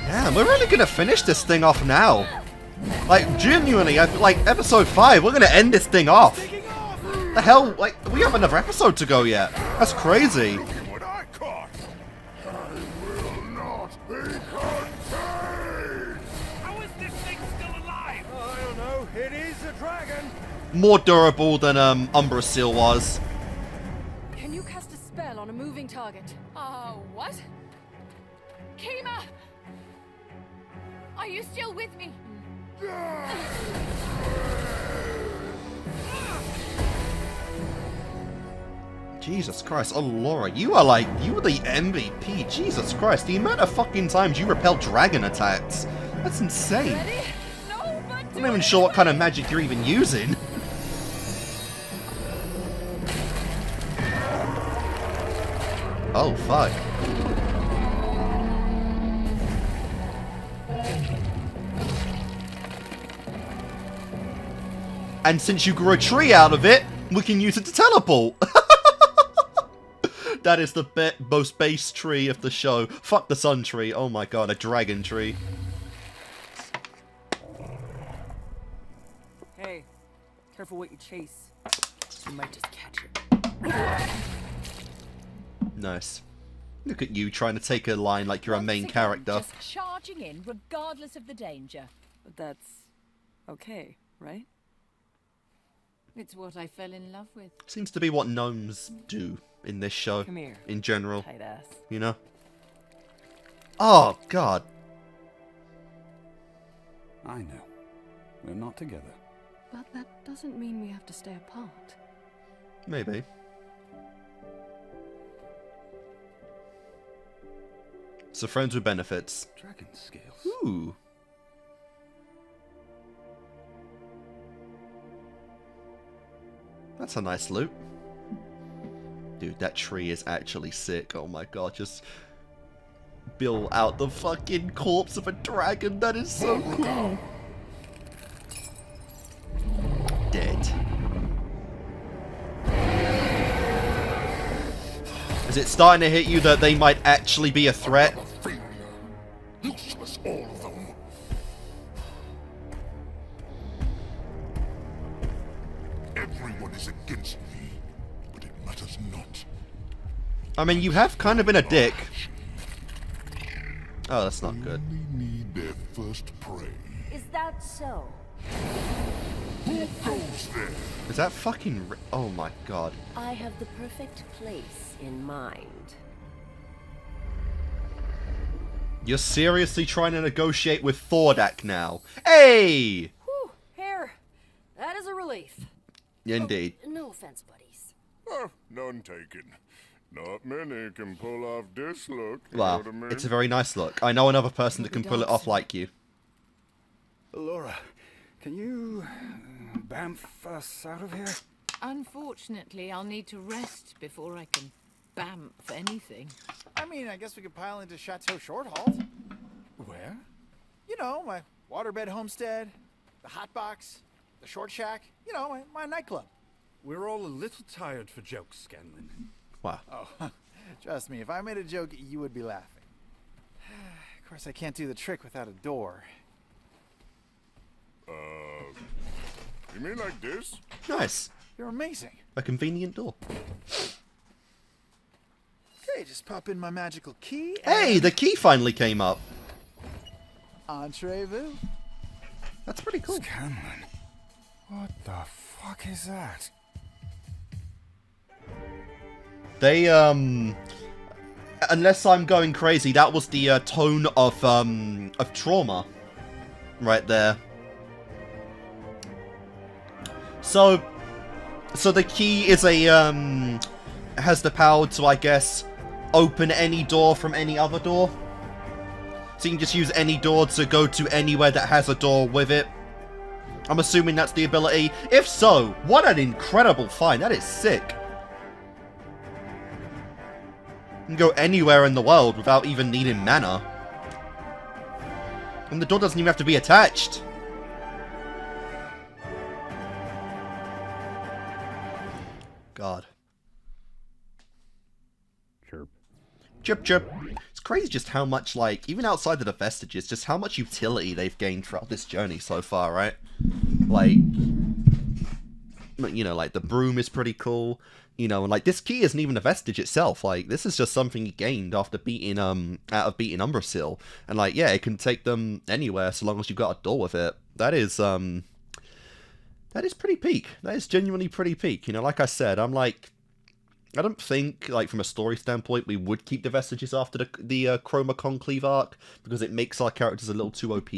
Damn, we're really gonna finish this thing off now. Like, genuinely, I feel like episode 5, we're gonna end this thing off. The hell, like, we have another episode to go yet. That's crazy. What I caught. I will not be contained. How is this thing still alive? Oh, I don't know. It is a dragon. More durable than Umbrasil was. Can you cast a spell on a moving target? What? Kima! Are you still with me? Jesus Christ, oh Laura, you are like, you were the MVP. Jesus Christ, the amount of fucking times you repel dragon attacks. That's insane. I'm not even sure what kind of magic you're even using. Oh, fuck. And since you grew a tree out of it, we can use it to teleport. That is the most base tree of the show. Fuck the sun tree. Oh my god, a dragon tree. Hey, careful what you chase. You might just catch it. Nice. Look at you trying to take a line like you're a main character. Just charging in regardless of the danger. But that's okay, right? It's what I fell in love with. Seems to be what gnomes do in this show. Come here, in general. tight ass. You know? Oh, God. I know. We're not together. But that doesn't mean we have to stay apart. Maybe. So friends with benefits. Dragon scales. Ooh. That's a nice loot. Dude, that tree is actually sick. Oh my god, just bill out the fucking corpse of a dragon. That is so cool. Dead. Is it starting to hit you that they might actually be a threat? Useless, all of them. Everyone is against me, but it matters not. I mean, you have kind of been a dick. Oh, that's not good. Only need their first prey. Is that so? Who goes there? Is that fucking... Oh my god. I have the perfect place in mind. You're seriously trying to negotiate with Thordak now? Hey! Whew, here. That is a relief. Indeed. Oh, no offense, buddies. Oh, none taken. Not many can pull off this look, you know Well, what I mean? it's a very nice look. I know another person that can pull it off like you. Laura, can you bamf us out of here? Unfortunately, I'll need to rest before I can bamf anything. I mean, I guess we could pile into Chateau Shorthalt. Where? You know, my waterbed homestead, the hot box, the short shack. You know, my nightclub. We're all a little tired for jokes, Scanlan. Wow. Oh, trust me, if I made a joke, you would be laughing. Of course, I can't do the trick without a door. You mean like this? Nice. You're amazing. A convenient door. Okay, just pop in my magical key and... Hey, the key finally came up. Entrez-vous. That's pretty cool. Scanlan. What the fuck is that? They, unless I'm going crazy, that was the tone of trauma right there. So the key is has the power to, I guess, open any door from any other door. So you can just use any door to go to anywhere that has a door with it. I'm assuming that's the ability. If so, what an incredible find. That is sick. You can go anywhere in the world without even needing mana. And the door doesn't even have to be attached. God. Chirp. Chirp, chirp. It's crazy just how much, like, even outside of the vestiges, just how much utility they've gained throughout this journey so far, right? Like, you know, like, the broom is pretty cool. You know, and like, this key isn't even a vestige itself. Like, this is just something he gained after beating, out of beating Umbrasyl. And like, yeah, it can take them anywhere so long as you've got a door with it. That is pretty peak. That is genuinely pretty peak. You know, like I said, I'm like, I don't think, like, from a story standpoint, we would keep the vestiges after the Chroma Conclave arc, because it makes our characters a little too OP.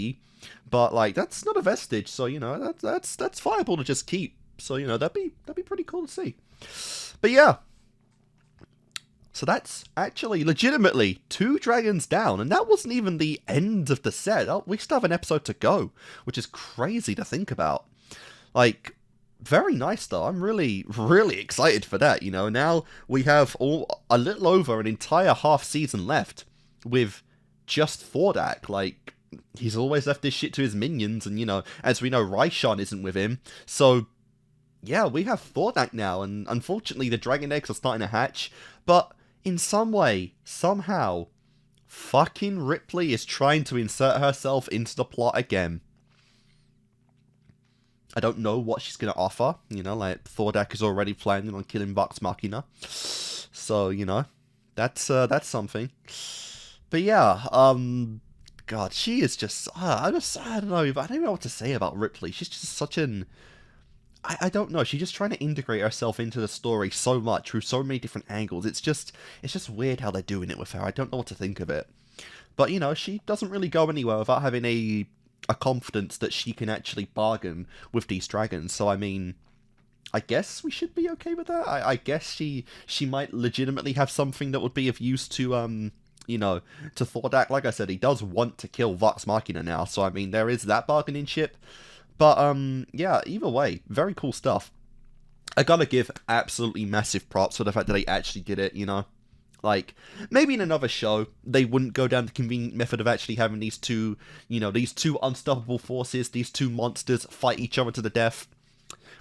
But like, that's not a vestige, so you know, that's viable to just keep. So you know, that'd be pretty cool to see. But yeah, so that's actually legitimately 2 dragons down, and that wasn't even the end of the set. Oh, we still have an episode to go, which is crazy to think about. Like, very nice though. I'm really, really excited for that. You know, now we have a little over an entire half season left with just Thordak. Like, he's always left this shit to his minions, and you know, as we know, Raishan isn't with him, so. Yeah, we have Thordak now, and unfortunately the dragon eggs are starting to hatch, but in some way, somehow, fucking Ripley is trying to insert herself into the plot again. I don't know what she's going to offer, you know, like, Thordak is already planning on killing Vox Machina, so, you know, that's something. But yeah, God, she is just, I don't know what to say about Ripley. She's just such an... I don't know, she's just trying to integrate herself into the story so much, through so many different angles. It's just weird how they're doing it with her. I don't know what to think of it. But, you know, she doesn't really go anywhere without having a confidence that she can actually bargain with these dragons. So, I mean, I guess we should be okay with that. I guess she might legitimately have something that would be of use to, you know, to Thordak. Like I said, he does want to kill Vox Machina now. So, I mean, there is that bargaining chip. But, yeah, either way, very cool stuff. I gotta give absolutely massive props for the fact that they actually did it, you know? Like, maybe in another show, they wouldn't go down the convenient method of actually having these two, you know, these two unstoppable forces, these two monsters fight each other to the death.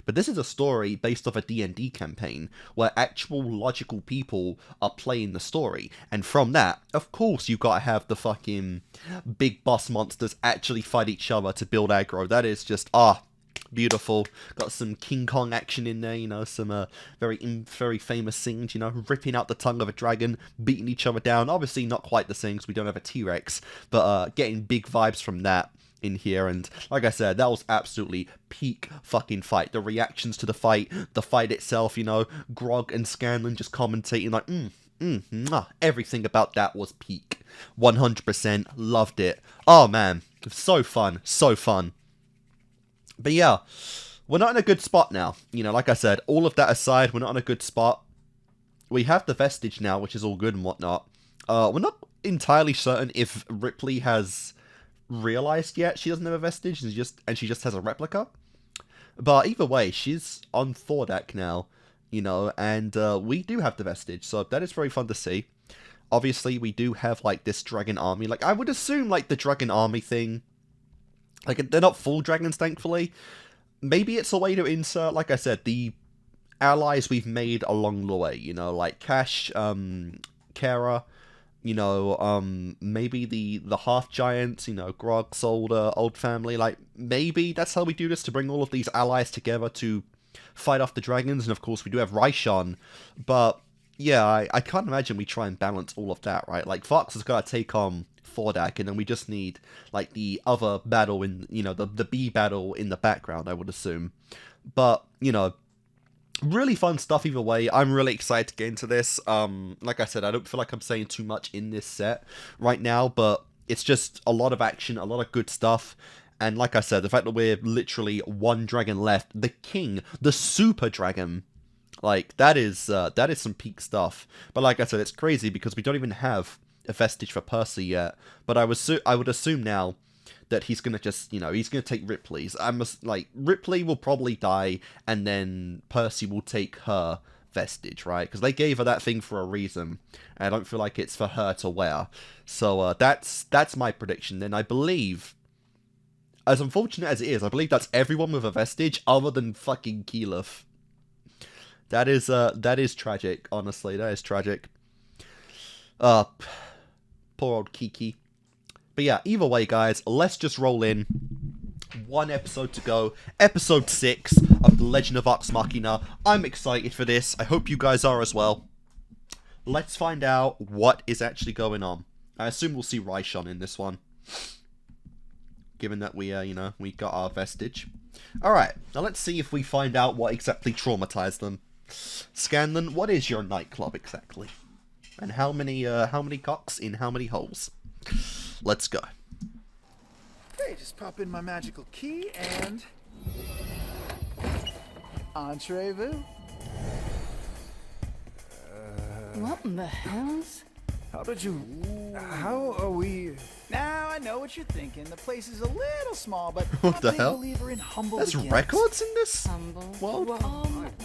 But this is a story based off a D&D campaign, where actual logical people are playing the story. And from that, of course, you've got to have the fucking big boss monsters actually fight each other to build aggro. That is just, beautiful. Got some King Kong action in there, you know, some very famous scenes, you know, ripping out the tongue of a dragon, beating each other down. Obviously not quite the same, because we don't have a T-Rex, but getting big vibes from that in here. And like I said, that was absolutely peak fucking fight. The reactions to the fight itself, you know, Grog and Scanlan just commentating like, everything about that was peak. 100% loved it. Oh man, so fun. But yeah, we're not in a good spot now. You know, like I said, all of that aside, we're not in a good spot. we have the Vestige now, which is all good and whatnot. We're not entirely certain if Ripley has realized yet she doesn't have a Vestige, and she just has a replica. But either way, she's on Thordak now, you know, and we do have the Vestige, so that is very fun to see. Obviously, we do have, like, this dragon army. Like, I would assume, like, the dragon army thing, like, they're not full dragons, thankfully. Maybe it's a way to insert, like I said, the allies we've made along the way, you know, like Cash, Kara, you know, maybe the half-giants, you know, Grog, Solder, Old Family, like, maybe that's how we do this, to bring all of these allies together to fight off the dragons, and of course we do have Raishan, but, yeah, I can't imagine we try and balance all of that, right? Like, Vox has got to take on Thordak, and then we just need, like, the other battle in, you know, the B battle in the background, I would assume. But, you know, really fun stuff either way. I'm really excited to get into this. Like I said, I don't feel like I'm saying too much in this set right now, but it's just a lot of action, a lot of good stuff. And like I said, the fact that we're literally one dragon left, the king, the super dragon, like, that is some peak stuff. But like I said, it's crazy because we don't even have a Vestige for Percy yet, but I would assume now that he's gonna just, you know, he's gonna take Ripley's. Like, Ripley will probably die, and then Percy will take her Vestige, right? Because they gave her that thing for a reason, and I don't feel like it's for her to wear. So that's my prediction. Then I believe, as unfortunate as it is, I believe that's everyone with a Vestige other than fucking Keyleth. That is tragic. Honestly, that is tragic. Poor old Kiki. But yeah, either way, guys, let's just roll in. One episode to go. Episode 6 of The Legend of Vox Machina. I'm excited for this. I hope you guys are as well. Let's find out what is actually going on. I assume we'll see Raishan in this one, given that we, you know, we got our Vestige. Alright, now let's see if we find out what exactly traumatized them. Scanlan, what is your nightclub exactly? And how many cocks in how many holes? Let's go. Hey, just pop in my magical key and... entree-vous. What in the hells? How did you... How are we... Now I know what you're thinking. The place is a little small, but what the hell? Believer in humble There's beginnings. records in this Humble. world?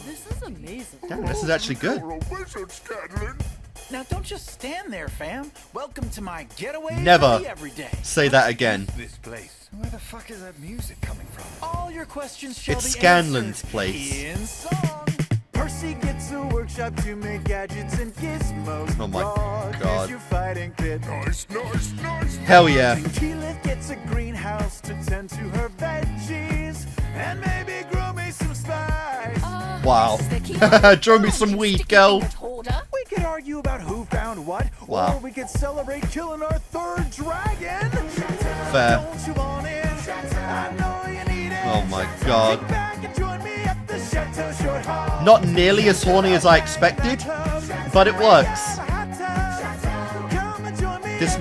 This is amazing. Damn, this is actually good. Now don't just stand there, fam. Welcome to my getaway Never every day. say that again. This place. Where the fuck is that music coming from? All your questions shall It's be Scanlan's answered place. in song. Percy gets a workshop to make gadgets and gizmos. Oh my God. God. Your fighting pit. Nice, nice, nice. Hell yeah. Keyleth gets a greenhouse to tend to her veggies and maybe grow me some spice. Wow. Draw me some weed, girl. We could argue about who found what, Wow. or we could celebrate killing our third dragon. Fair. Don't you want it? I know you need it. Oh my God. Kick back and join me at the Chateau Short Hall. Not nearly as horny as I expected, but it works. This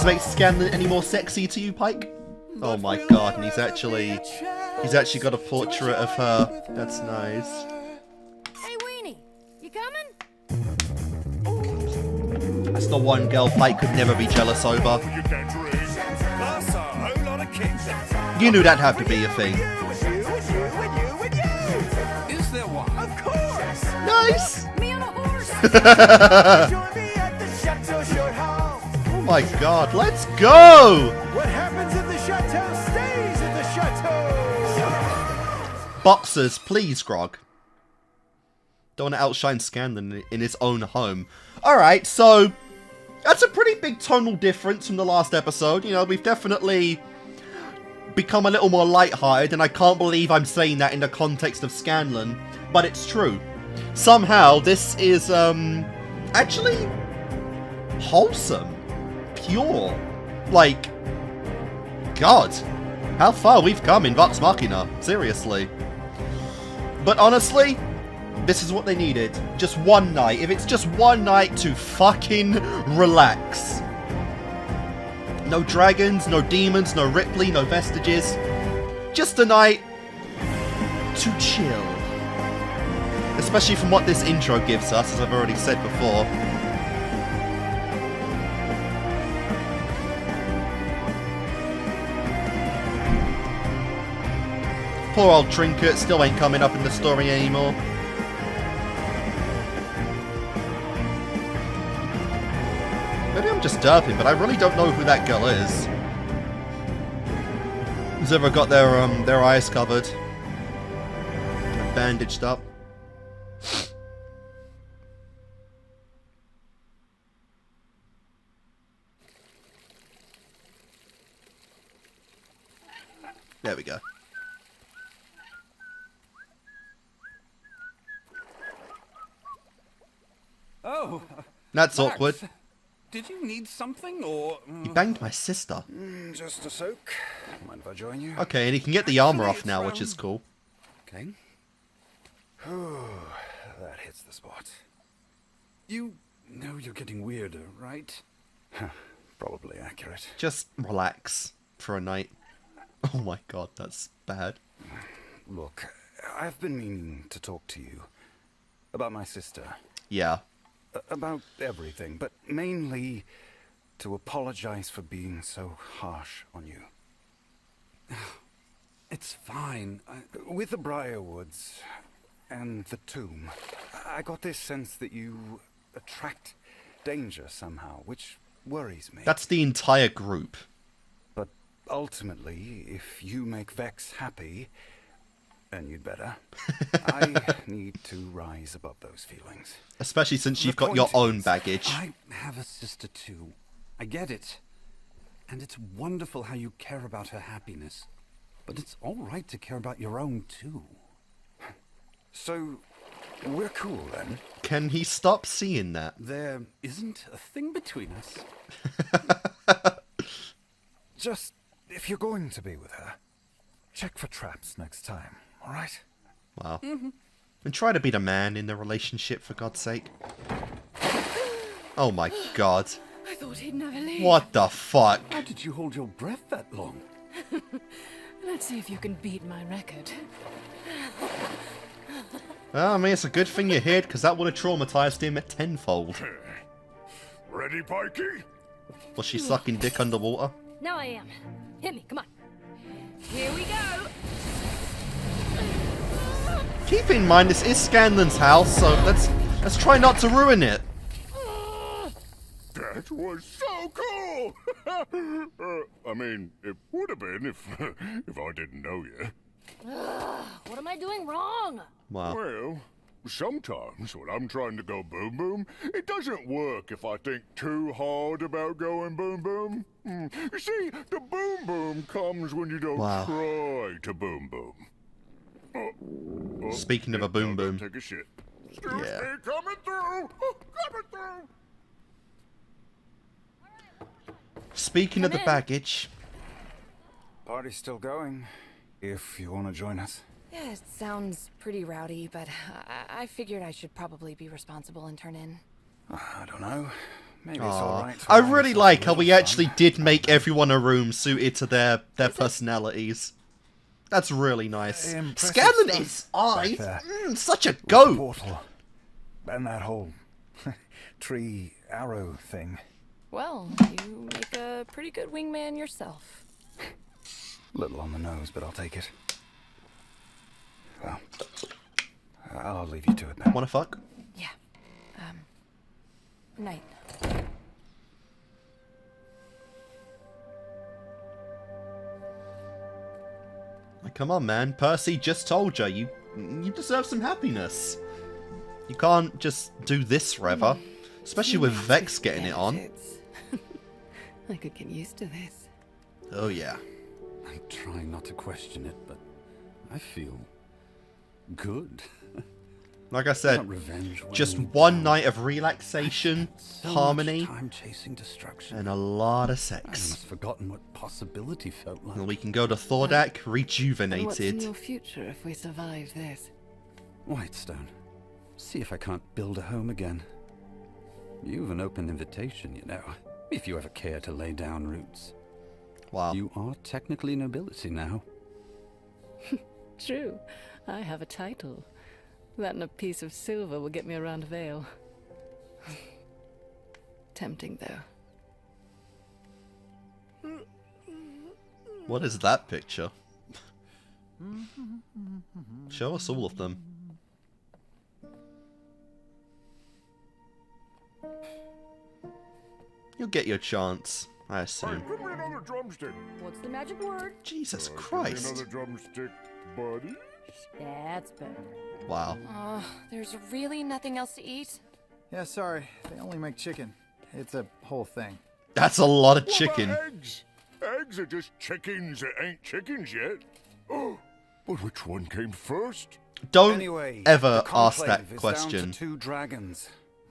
makes Scanlan any more sexy to you, Pike? Oh my God, and he's actually got a portrait of her. That's nice. Hey, Weenie, you coming? That's the one girl Pike could never be jealous over. You knew that'd have to be a thing. Is there one? Of course. Nice. Me on a horse. Join me at the Chateau Short Hall. Oh my God, let's go! What happens at the chateau stays at the chateau. Boxers, please, Grog. Don't want to outshine Scanlan in his own home. Alright, so that's a pretty big tonal difference from the last episode. You know, we've definitely become a little more lighthearted, and I can't believe I'm saying that in the context of Scanlan, but it's true. Somehow, this is, actually wholesome. Pure. Like, God, how far we've come in Vox Machina. Seriously. But honestly, this is what they needed. Just one night. If it's just one night to fucking relax. No dragons, no demons, no Ripley, no vestiges. Just a night to chill. Especially from what this intro gives us, as I've already said before. Poor old Trinket still ain't coming up in the story anymore. Maybe I'm just derping, but I really don't know who that girl is. Who's ever got their eyes covered and bandaged up? There we go. Oh, That's Max, awkward. Did you need something, or...? He banged my sister. Just a soak. Mind if I join you? Okay, and he can get the armor off now, which is cool. Okay. That hits the spot. You know you're getting weirder, right? Probably accurate. Just relax for a night. Oh my god, that's bad. Look, I've been meaning to talk to you about my sister. Yeah. About everything, but mainly to apologize for being so harsh on you. It's fine. With the Briarwoods and the tomb, I got this sense that you attract danger somehow, which worries me. That's the entire group. But ultimately, if you make Vex happy, and you'd better, I need to rise above those feelings. Especially since you've got your own baggage. I have a sister too. I get it. And it's wonderful how you care about her happiness. But it's all right to care about your own too. So, we're cool then. Can he stop seeing that? There isn't a thing between us. Just, if you're going to be with her, check for traps next time, all right? Wow. And try to be the man in the relationship, for God's sake. Oh my god. I thought he'd never leave. What the fuck? How did you hold your breath that long? Let's see if you can beat my record. Well, I mean, it's a good thing you're here, because that would have traumatized him tenfold. Ready, Pikey? Was she sucking dick underwater? Now I am. Hit me, come on. Here we go. Keep in mind, this is Scanlan's house, so let's try not to ruin it. That was so cool! I mean, it would have been if I didn't know you. What am I doing wrong? Wow. Well, sometimes when I'm trying to go boom boom, it doesn't work if I think too hard about going boom boom. You see, the boom boom comes when you don't try to boom boom. Speaking of a boom boom. Take a shit. Yeah. Coming through! Coming through! Speaking of the baggage. Party's still going, if you want to join us. Yeah, it sounds pretty rowdy, but I figured I should probably be responsible and turn in. I don't know. Maybe it's alright. I really like how we actually did make everyone a room suited to their personalities. That's really nice. Scanlan is such a goat. Portal. And that whole tree arrow thing. Well, you make a pretty good wingman yourself. Little on the nose, but I'll take it. Well, I'll leave you to it then. Wanna fuck? Yeah. Night. Come on, man. Percy just told you deserve some happiness. You can't just do this forever. Especially with Vex getting it on. I could get used to this. Oh, yeah. I'm trying not to question it, but I feel good. Like I said, just one night of relaxation, harmony, chasing destruction, and a lot of I sex. almost forgotten what possibility felt like. And we can go to Thordak What's rejuvenated. in your future if we survive this? Whitestone. See if I can't build a home again. You've an open invitation, you know, if you ever care to lay down roots. Wow. You are technically nobility now. True. I have a title. That and a piece of silver will get me around Vale. Tempting, though. What is that picture? Show us all of them. You'll get your chance, I assume. Hey, give me another drumstick. What's the magic word? Jesus Give me Christ. another drumstick, buddy. That's better. Wow. There's really nothing else to eat? Yeah, sorry. They only make chicken. It's a whole thing. That's a lot of What chicken. about eggs? Eggs are just chickens that ain't chickens yet. Oh, but which one came first? Don't Anyway, ever the ask conclave that is question. Down to 2 dragons.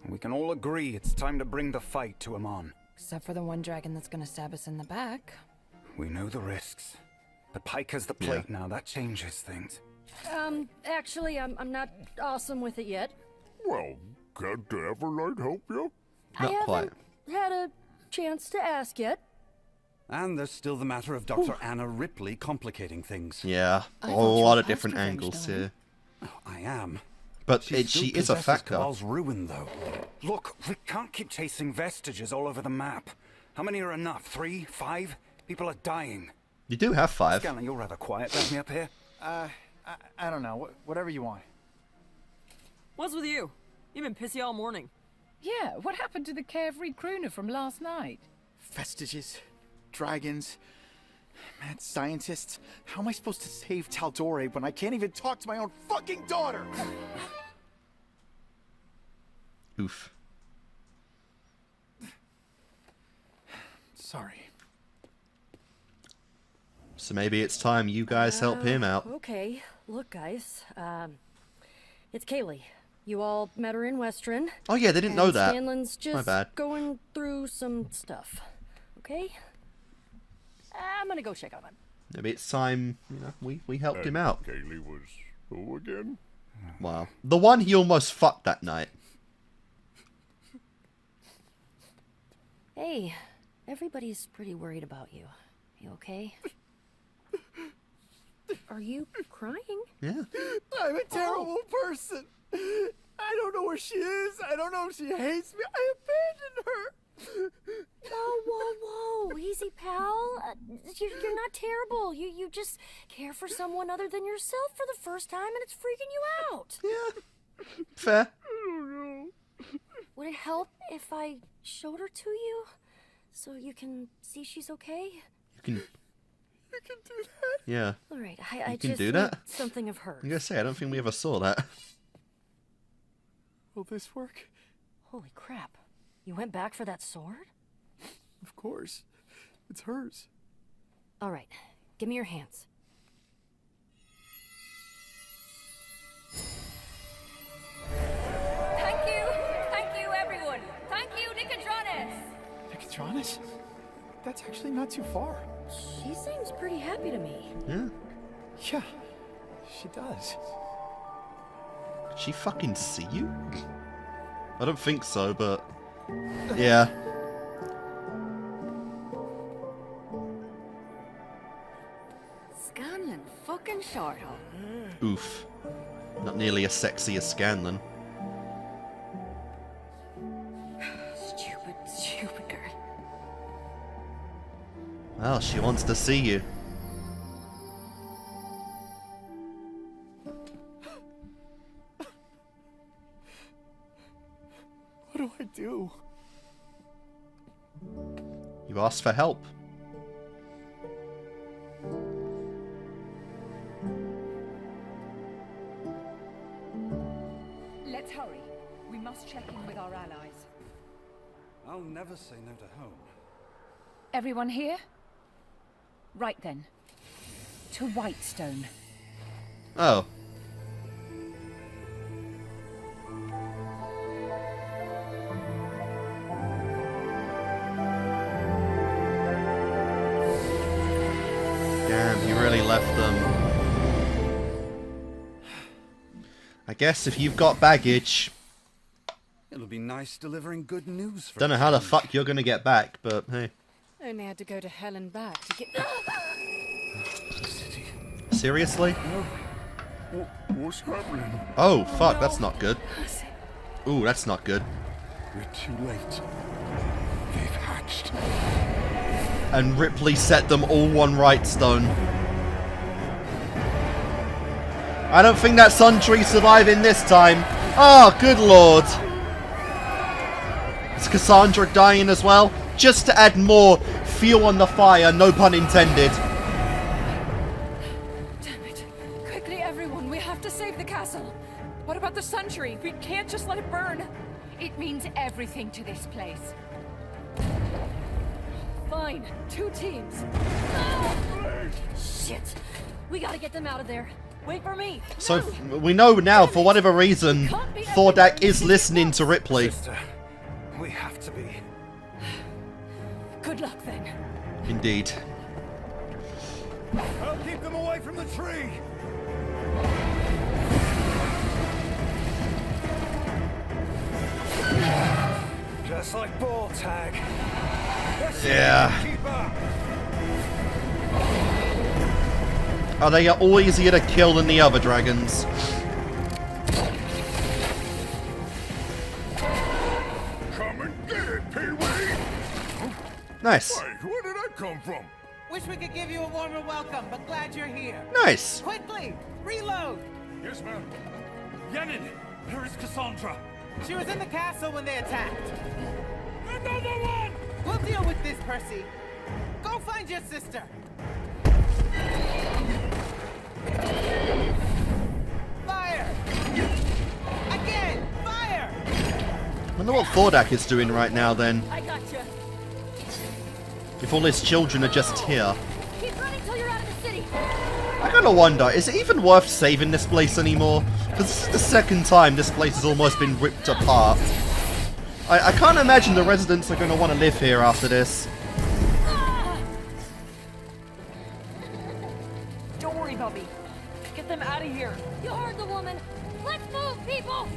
We can all agree it's time to bring the fight to Amon. Except for the one dragon that's gonna stab us in the back. We know the risks. But Pike has the plate now. That changes things. Actually, I'm not awesome with it yet. Well, can't the Everlight help you? Not quite. Had a chance to ask yet. And there's still the matter of Dr. Anna Ripley complicating things. Yeah, a lot of different angles here. Oh, I am. But She she still is a possesses factor. Cabal's ruin, though. Look, we can't keep chasing vestiges all over the map. How many are enough? 3? 5? People are dying. You do have 5. Scanlan, you're rather quiet. Back me up here. I don't know. Whatever you want. What's with you? You've been pissy all morning. Yeah, what happened to the carefree crooner from last night? Vestiges, dragons, mad scientists. How am I supposed to save Taldore when I can't even talk to my own fucking daughter? Oof. Sorry. So maybe it's time you guys help him out. Okay, look, guys. It's Kaylee. You all met her in Western. Oh yeah, they didn't know that. Scanlan's just My bad. going through some stuff. Okay? I'm gonna go check on him. Maybe it's time, you know, we helped him out. Kaylee was who again? Wow. The one he almost fucked that night. Hey, everybody's pretty worried about you. You okay? Are you crying? Yeah. I'm a terrible person. I don't know where she is. I don't know if she hates me. I abandoned her. Whoa. Easy, pal. You're not terrible. You just care for someone other than yourself for the first time, and it's freaking you out. Yeah. Fair. I don't know. Would it help if I showed her to you? So you can see she's okay? You can do that? Yeah. Alright, I You can just do that? need something of hers. I'm gonna say, I don't think we ever saw that. Will this work? Holy crap. You went back for that sword? Of course. It's hers. Alright, give me your hands. Thank you, everyone. Thank you, Nicodranis. Nicodranis? That's actually not too far. She seems pretty happy to me. Yeah. Yeah, she does. Did she fucking see you? I don't think so, but yeah. Scanlan fucking Shorthole. Oof. Not nearly as sexy as Scanlan. Stupid girl. Well, she wants to see you. What do I do? You asked for help. Let's hurry. We must check in with our allies. I'll never say no to home. Everyone here? Right then. To Whitestone. Oh. Damn, he really left them. I guess if you've got baggage... It'll be nice delivering good news for Don't know how the fuck you're gonna get back, but hey. I only had to go to hell and back to get... Seriously? What's happening? Oh, fuck, that's not good. Ooh, that's not good. We're too late. They've hatched. And Ripley set them all one Whitestone. I don't think that Sun Tree surviving this time. Oh, good lord. Is Cassandra dying as well? Just to add more fuel on the fire, no pun intended. Damn it. Quickly, everyone, we have to save the castle. What about the Sun Tree? We can't just let it burn. It means everything to this place. Fine, 2 teams. Shit. We gotta get them out of there. Wait for me. So we know now, for whatever reason, Thordak is listening to Ripley. Sister, we have to be. Good luck then. Indeed. I'll keep them away from the tree. Just like ball tag. Yeah. Oh, they are all easier to kill than the other dragons. Come and get it, Pee-wee! Nice. Wait, where did that come from? Wish we could give you a warmer welcome, but glad you're here. Nice. Quickly, reload. Yes, ma'am. Yenin, where is Cassandra? She was in the castle when they attacked. Another one! We'll deal with this, Percy. Go find your sister. Fire! Again! Fire! I wonder what Thordak is doing right now then. I gotcha. If all his children are just here. Keep running till you're out of the city. I gotta wonder, is it even worth saving this place anymore? Because this is the second time this place has almost been ripped apart. I can't imagine the residents are going to want to live here after this. Don't worry, Bubby. Get them out of here. You heard the woman. Let's move, people.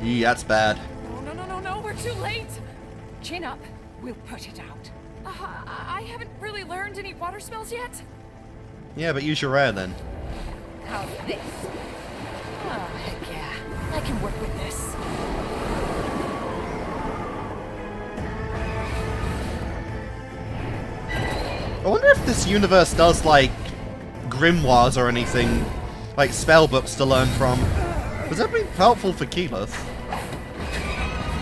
Yeah, that's bad. No, we're too late. Chin up. We'll put it out. I haven't really learned any water spells yet. Yeah, but use your rare then. How's this? Oh, heck yeah. I can work with this. I wonder if this universe does, like, grimoires or anything, like spell books to learn from. Because that'd be helpful for Keyleth.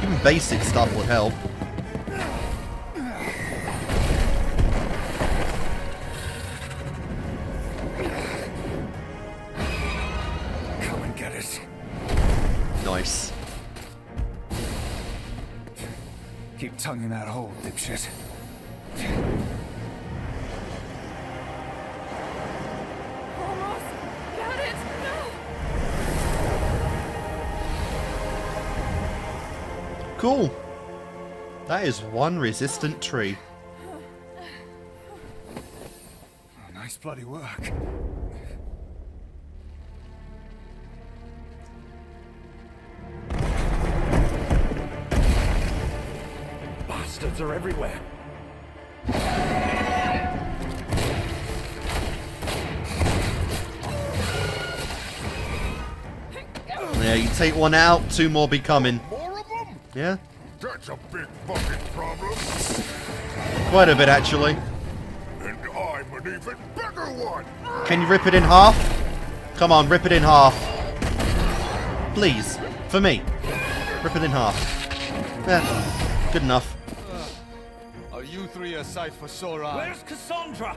Even basic stuff would help. Come and get it. Nice. Keep tonguing that hole, dipshit. Almost got it. No. Cool. That is one resistant tree. Oh, nice bloody work. Bastards are everywhere. Yeah, you take one out, 2 more be coming. More of them? Yeah? That's a big fucking problem. Quite a bit, actually. And I'm an even bigger one. Can you rip it in half? Come on, rip it in half. Please. For me. Rip it in half. Yeah, good enough. Are you three a sight for sore eyes? Where's Cassandra?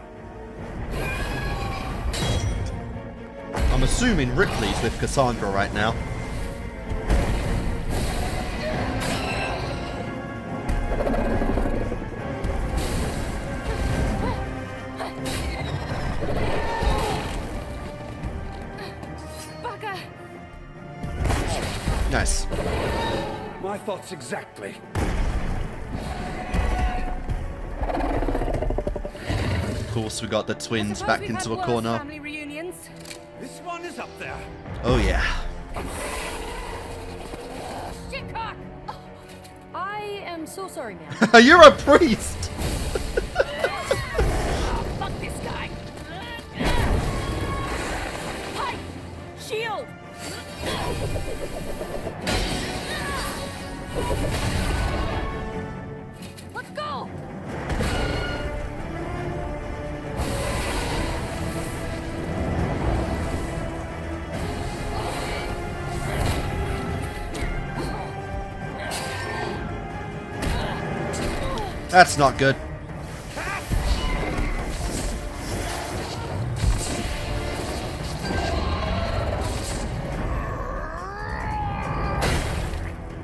I'm assuming Ripley's with Cassandra right now. Nice. My thoughts exactly. Of course, we got the twins back into a corner. Family reunions. This one is up there. Oh yeah. Shitcock! I am so sorry, man. You're a priest! That's not good.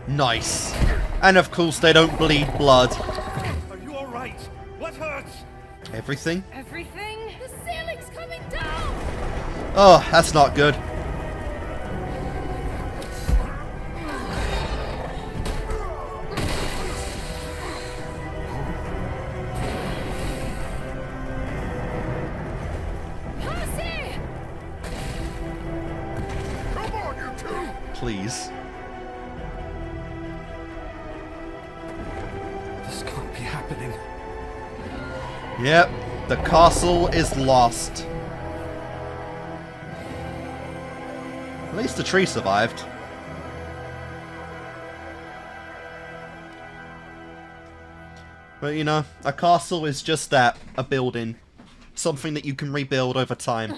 Nice. And of course they don't bleed blood. Are you alright? What hurts? Everything? Everything? The ceiling's coming down! Oh, that's not good. Percy! Come on, you two! Please. This can't be happening. Yep, the castle is lost. At least the tree survived. But you know, a castle is just that, a building. Something that you can rebuild over time.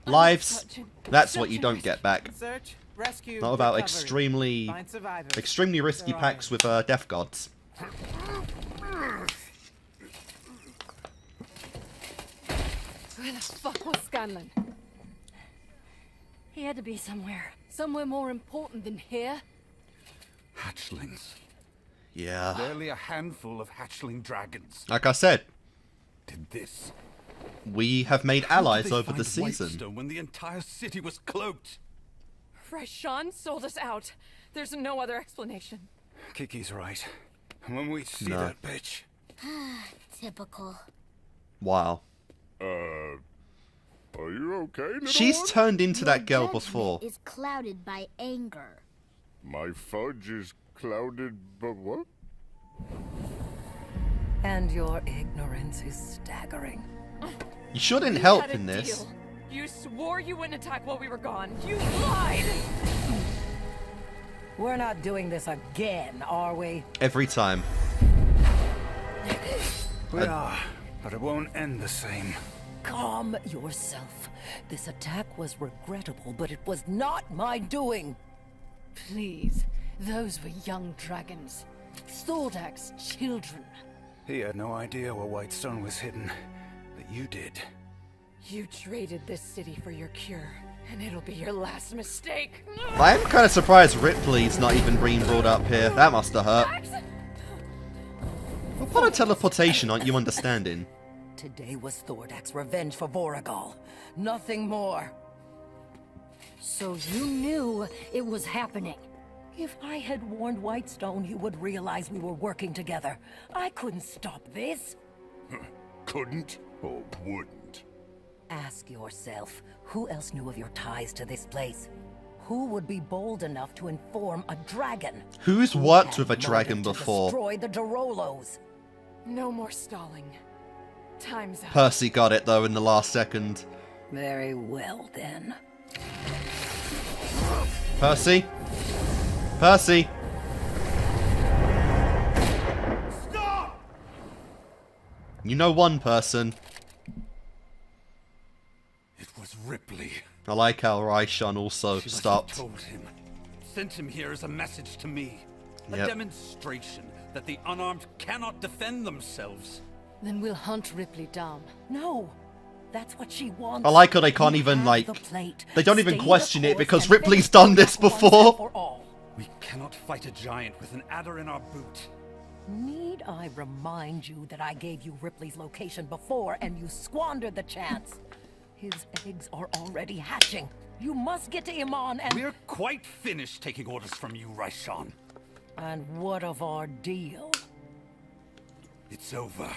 Lives, that's what you don't get back. Search, rescue, Not without recovery. Find survivors. extremely risky packs with death gods. Where the fuck was Scanlan? He had to be somewhere. Somewhere more important than here? Hatchlings. Yeah. Barely a handful of hatchling dragons. Like I said, Did this. we have made How did allies they over find the season. Whitestone when the entire city was cloaked? Raishan sold us out. There's no other explanation. Kiki's right. When we see No. that bitch. Typical. Wow. Are you okay, little She's one? turned into that girl Judgment before. is clouded by anger. My fudge is clouded, but what? And your ignorance is staggering. You shouldn't We help had a in this. deal. You swore you wouldn't attack while we were gone. You lied! We're not doing this again, are we? Every time. We are, but it won't end the same. Calm yourself. This attack was regrettable, but it was not my doing. Please. Those were young dragons. Thordak's children. He had no idea where Whitestone was hidden, but you did. You traded this city for your cure, and it'll be your last mistake. I am kind of surprised Ripley's not even being brought up here. That must have hurt. What part of teleportation aren't you understanding? Today was Thordak's revenge for Voragal. Nothing more. So you knew it was happening. If I had warned Whitestone, he would realize we were working together. I couldn't stop this. Couldn't or wouldn't? Ask yourself, who else knew of your ties to this place? Who would be bold enough to inform a dragon? Who's Who worked had with a dragon motive to before? Destroy the Darolos. No more stalling. Time's up. Percy got it though in the last second. Very well then. Percy? Percy? Stop! You know one person. It was Ripley. I like how Raishan also She must have stopped. told him. Sent him here as a message to me. A Yep. demonstration that the unarmed cannot defend themselves. Then we'll hunt Ripley down. No. That's what she wants. I like how they can't You even, have like, the plate. they don't even Stay the question it course because and Ripley's finish done it this once and before. for all. We cannot fight a giant with an adder in our boot. Need I remind you that I gave you Ripley's location before and you squandered the chance? His eggs are already hatching. You must get to Iman and... We're quite finished taking orders from you, Raishan. And what of our deal? It's over.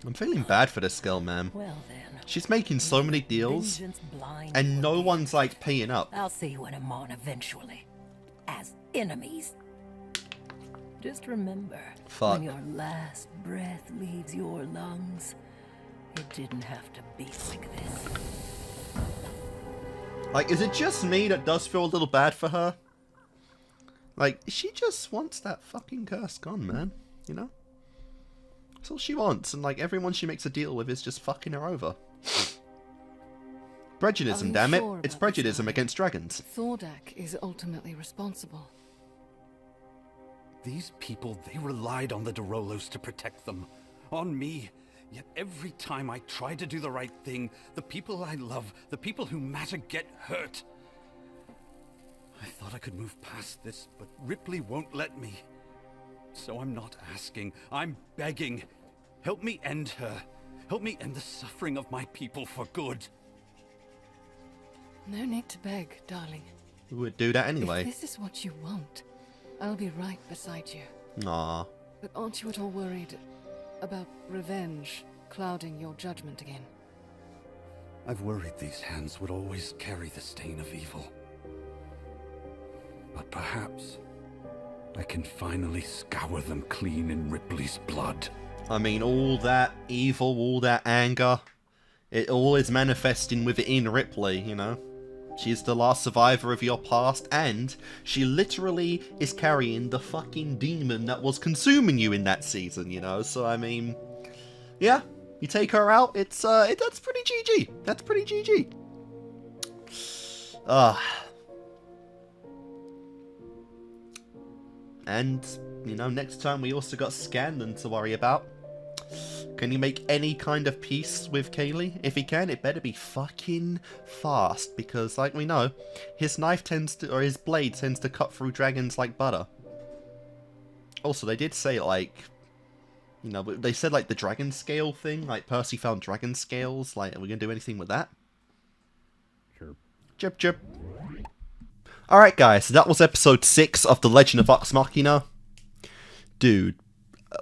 I'm feeling bad for this girl, man. Well then. She's making so many deals, Vengeance blind and no one's like paying up. I'll see you in Iman eventually. As enemies. Just remember, Fuck. when your last breath leaves your lungs, it didn't have to be like this. Like, is it just me that does feel a little bad for her? Like, she just wants that fucking curse gone, man. You know? That's all she wants, and like, everyone she makes a deal with is just fucking her over. Prejudice, damn it. It's prejudice against dragons. Thordak is ultimately responsible. These people, they relied on the Derolos to protect them. On me. Yet every time I try to do the right thing, the people I love, the people who matter, get hurt. I thought I could move past this, but Ripley won't let me. So I'm not asking, I'm begging. Help me end her. Help me end the suffering of my people for good. No need to beg, darling. We would do that anyway. If this is what you want, I'll be right beside you. Aww. But aren't you at all worried about revenge clouding your judgment again? I've worried these hands would always carry the stain of evil. But perhaps I can finally scour them clean in Ripley's blood. I mean, all that evil, all that anger, it all is manifesting within Ripley, you know? She's the last survivor of your past, and she literally is carrying the fucking demon that was consuming you in that season, you know? So, I mean, yeah, you take her out, that's pretty GG. That's pretty GG. And, you know, next time we also got Scanlan to worry about. Can he make any kind of peace with Kaylee? If he can, it better be fucking fast, because, like we know, his knife tends to, or his blade tends to cut through dragons like butter. Also, they did say, like, you know, they said, like, the dragon scale thing, like, Percy found dragon scales, like, are we gonna do anything with that? Sure. Chip, chip. Alright, guys, so that was episode 6 of The Legend of Vox Machina. Dude.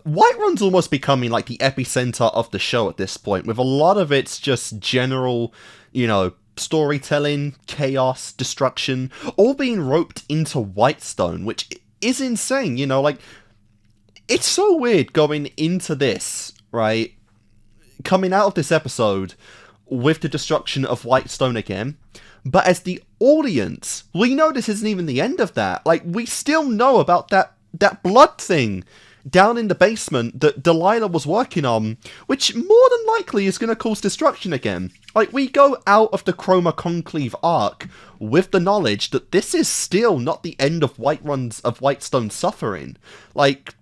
Whiterun's almost becoming like the epicenter of the show at this point, with a lot of its just general, you know, storytelling, chaos, destruction, all being roped into Whitestone, which is insane, you know, like, it's so weird going into this, right, coming out of this episode with the destruction of Whitestone again, but as the audience, we know this isn't even the end of that, like, we still know about that blood thing down in the basement that Delilah was working on, which more than likely is going to cause destruction again. Like, we go out of the Chroma Conclave arc with the knowledge that this is still not the end of Whitestone's suffering. Like,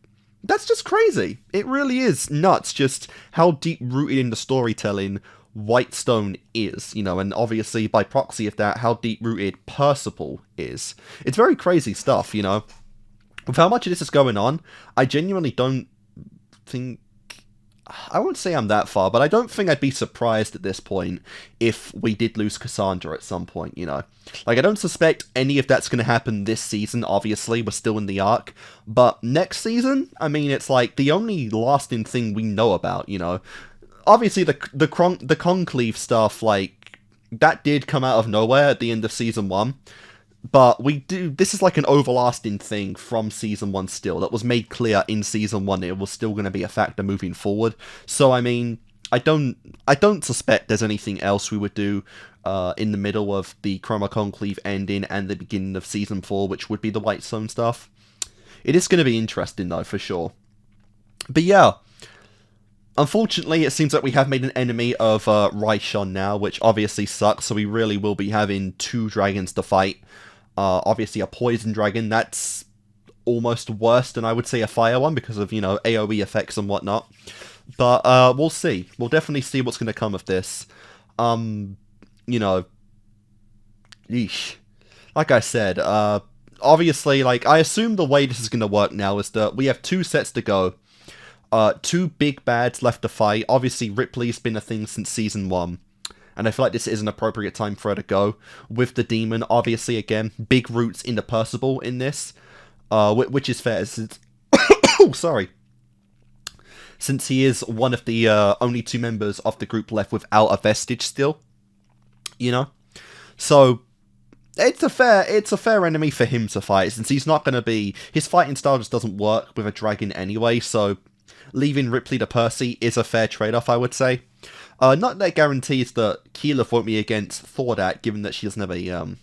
that's just crazy. It really is nuts just how deep-rooted in the storytelling Whitestone is, you know, and obviously by proxy of that, how deep-rooted Percival is. It's very crazy stuff, you know. With how much of this is going on, I genuinely don't think... I won't say I'm that far, but I don't think I'd be surprised at this point if we did lose Cassandra at some point, you know? Like, I don't suspect any of that's going to happen this season, obviously, we're still in the arc, but next season, I mean, it's like the only lasting thing we know about, you know? Obviously, the Conclave stuff, like, that did come out of nowhere at the end of Season 1, but this is like an overlasting thing from Season 1 still, that was made clear in Season 1 it was still going to be a factor moving forward. So, I mean, I don't suspect there's anything else we would do in the middle of the Chroma Conclave ending and the beginning of Season 4, which would be the Whitestone stuff. It is going to be interesting, though, for sure. But yeah, unfortunately, it seems like we have made an enemy of Raishon now, which obviously sucks, so we really will be having 2 dragons to fight. Obviously a poison dragon, that's almost worse than I would say a fire one because of, you know, AoE effects and whatnot. But we'll see. We'll definitely see what's going to come of this. You know, yeesh. Like I said, obviously, like, I assume the way this is going to work now is that we have 2 sets to go. 2 big bads left to fight. Obviously, Ripley's been a thing since Season 1. And I feel like this is an appropriate time for her to go. With the demon, obviously, again, big roots into Percival in this. Which is fair, since... oh, sorry. Since he is one of the only 2 members of the group left without a vestige still. You know? So, it's a fair enemy for him to fight, since he's not going to be... His fighting style just doesn't work with a dragon anyway, so... Leaving Ripley to Percy is a fair trade-off, I would say. Not that it guarantees that Keyleth won't be against Thordat, given that she doesn't have a,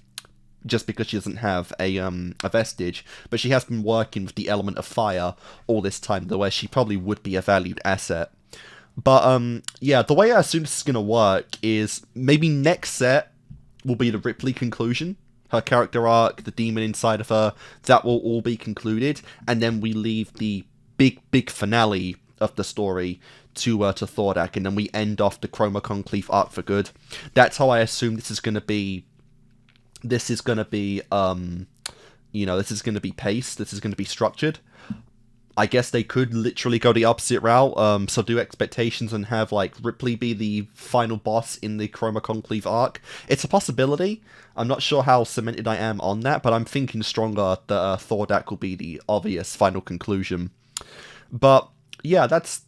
just because she doesn't have a vestige, but she has been working with the element of fire all this time, though, where she probably would be a valued asset. But, yeah, the way I assume this is going to work is maybe next set will be the Ripley conclusion, her character arc, the demon inside of her, that will all be concluded, and then we leave the big finale of the story to Thordak, and then we end off the Chroma Conclave arc for good. That's how I assume this is going to be. This is going to be, this is going to be paced. This is going to be structured. I guess they could literally go the opposite route, subdue expectations and have, like, Ripley be the final boss in the Chroma Conclave arc. It's a possibility. I'm not sure how cemented I am on that, but I'm thinking stronger that Thordak will be the obvious final conclusion. But, yeah, that's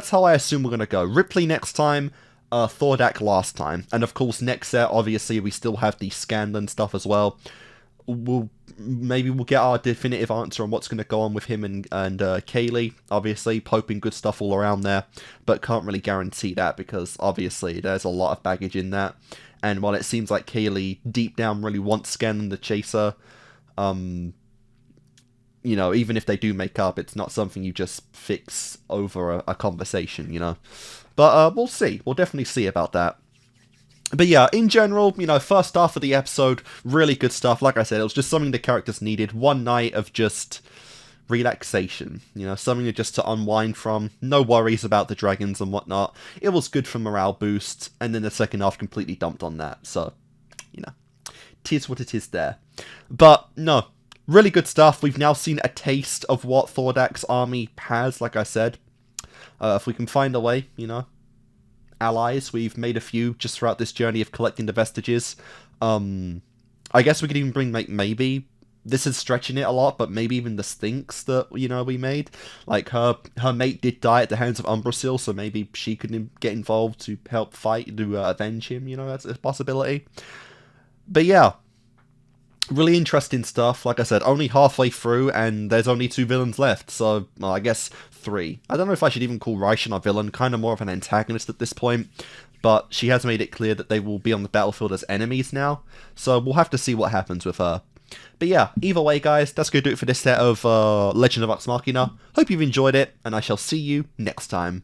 how I assume we're going to go. Ripley next time, Thordak last time. And, of course, next set, obviously, we still have the Scanlan stuff as well. Maybe we'll get our definitive answer on what's going to go on with him and Kaylee, obviously, hoping good stuff all around there, but can't really guarantee that because, obviously, there's a lot of baggage in that, and while it seems like Kaylee, deep down, really wants Scanlan the Chaser, even if they do make up, it's not something you just fix over a conversation, but we'll see, we'll definitely see about that. But yeah, in general, first half of the episode, really good stuff. Like I said, it was just something the characters needed. One night of just relaxation, something just to unwind from. No worries about the dragons and whatnot. It was good for morale boost, and then the second half completely dumped on that. So, tis what it is there. But, no, really good stuff. We've now seen a taste of what Thordak's army has, like I said. If we can find a way, allies. We've made a few just throughout this journey of collecting the vestiges. I guess we could even bring, maybe, this is stretching it a lot, but maybe even the Sphinx that, we made. Like, her mate did die at the hands of Umbrasyl, so maybe she could get involved to help fight, to avenge him, that's a possibility. But yeah, really interesting stuff. Like I said, only halfway through, and there's only 2 villains left, so, well, I guess 3. I don't know if I should even call Raishin our villain, kind of more of an antagonist at this point, but she has made it clear that they will be on the battlefield as enemies now, so we'll have to see what happens with her. But yeah, either way guys, that's going to do it for this set of Legend of Vox Machina. Hope you've enjoyed it, and I shall see you next time.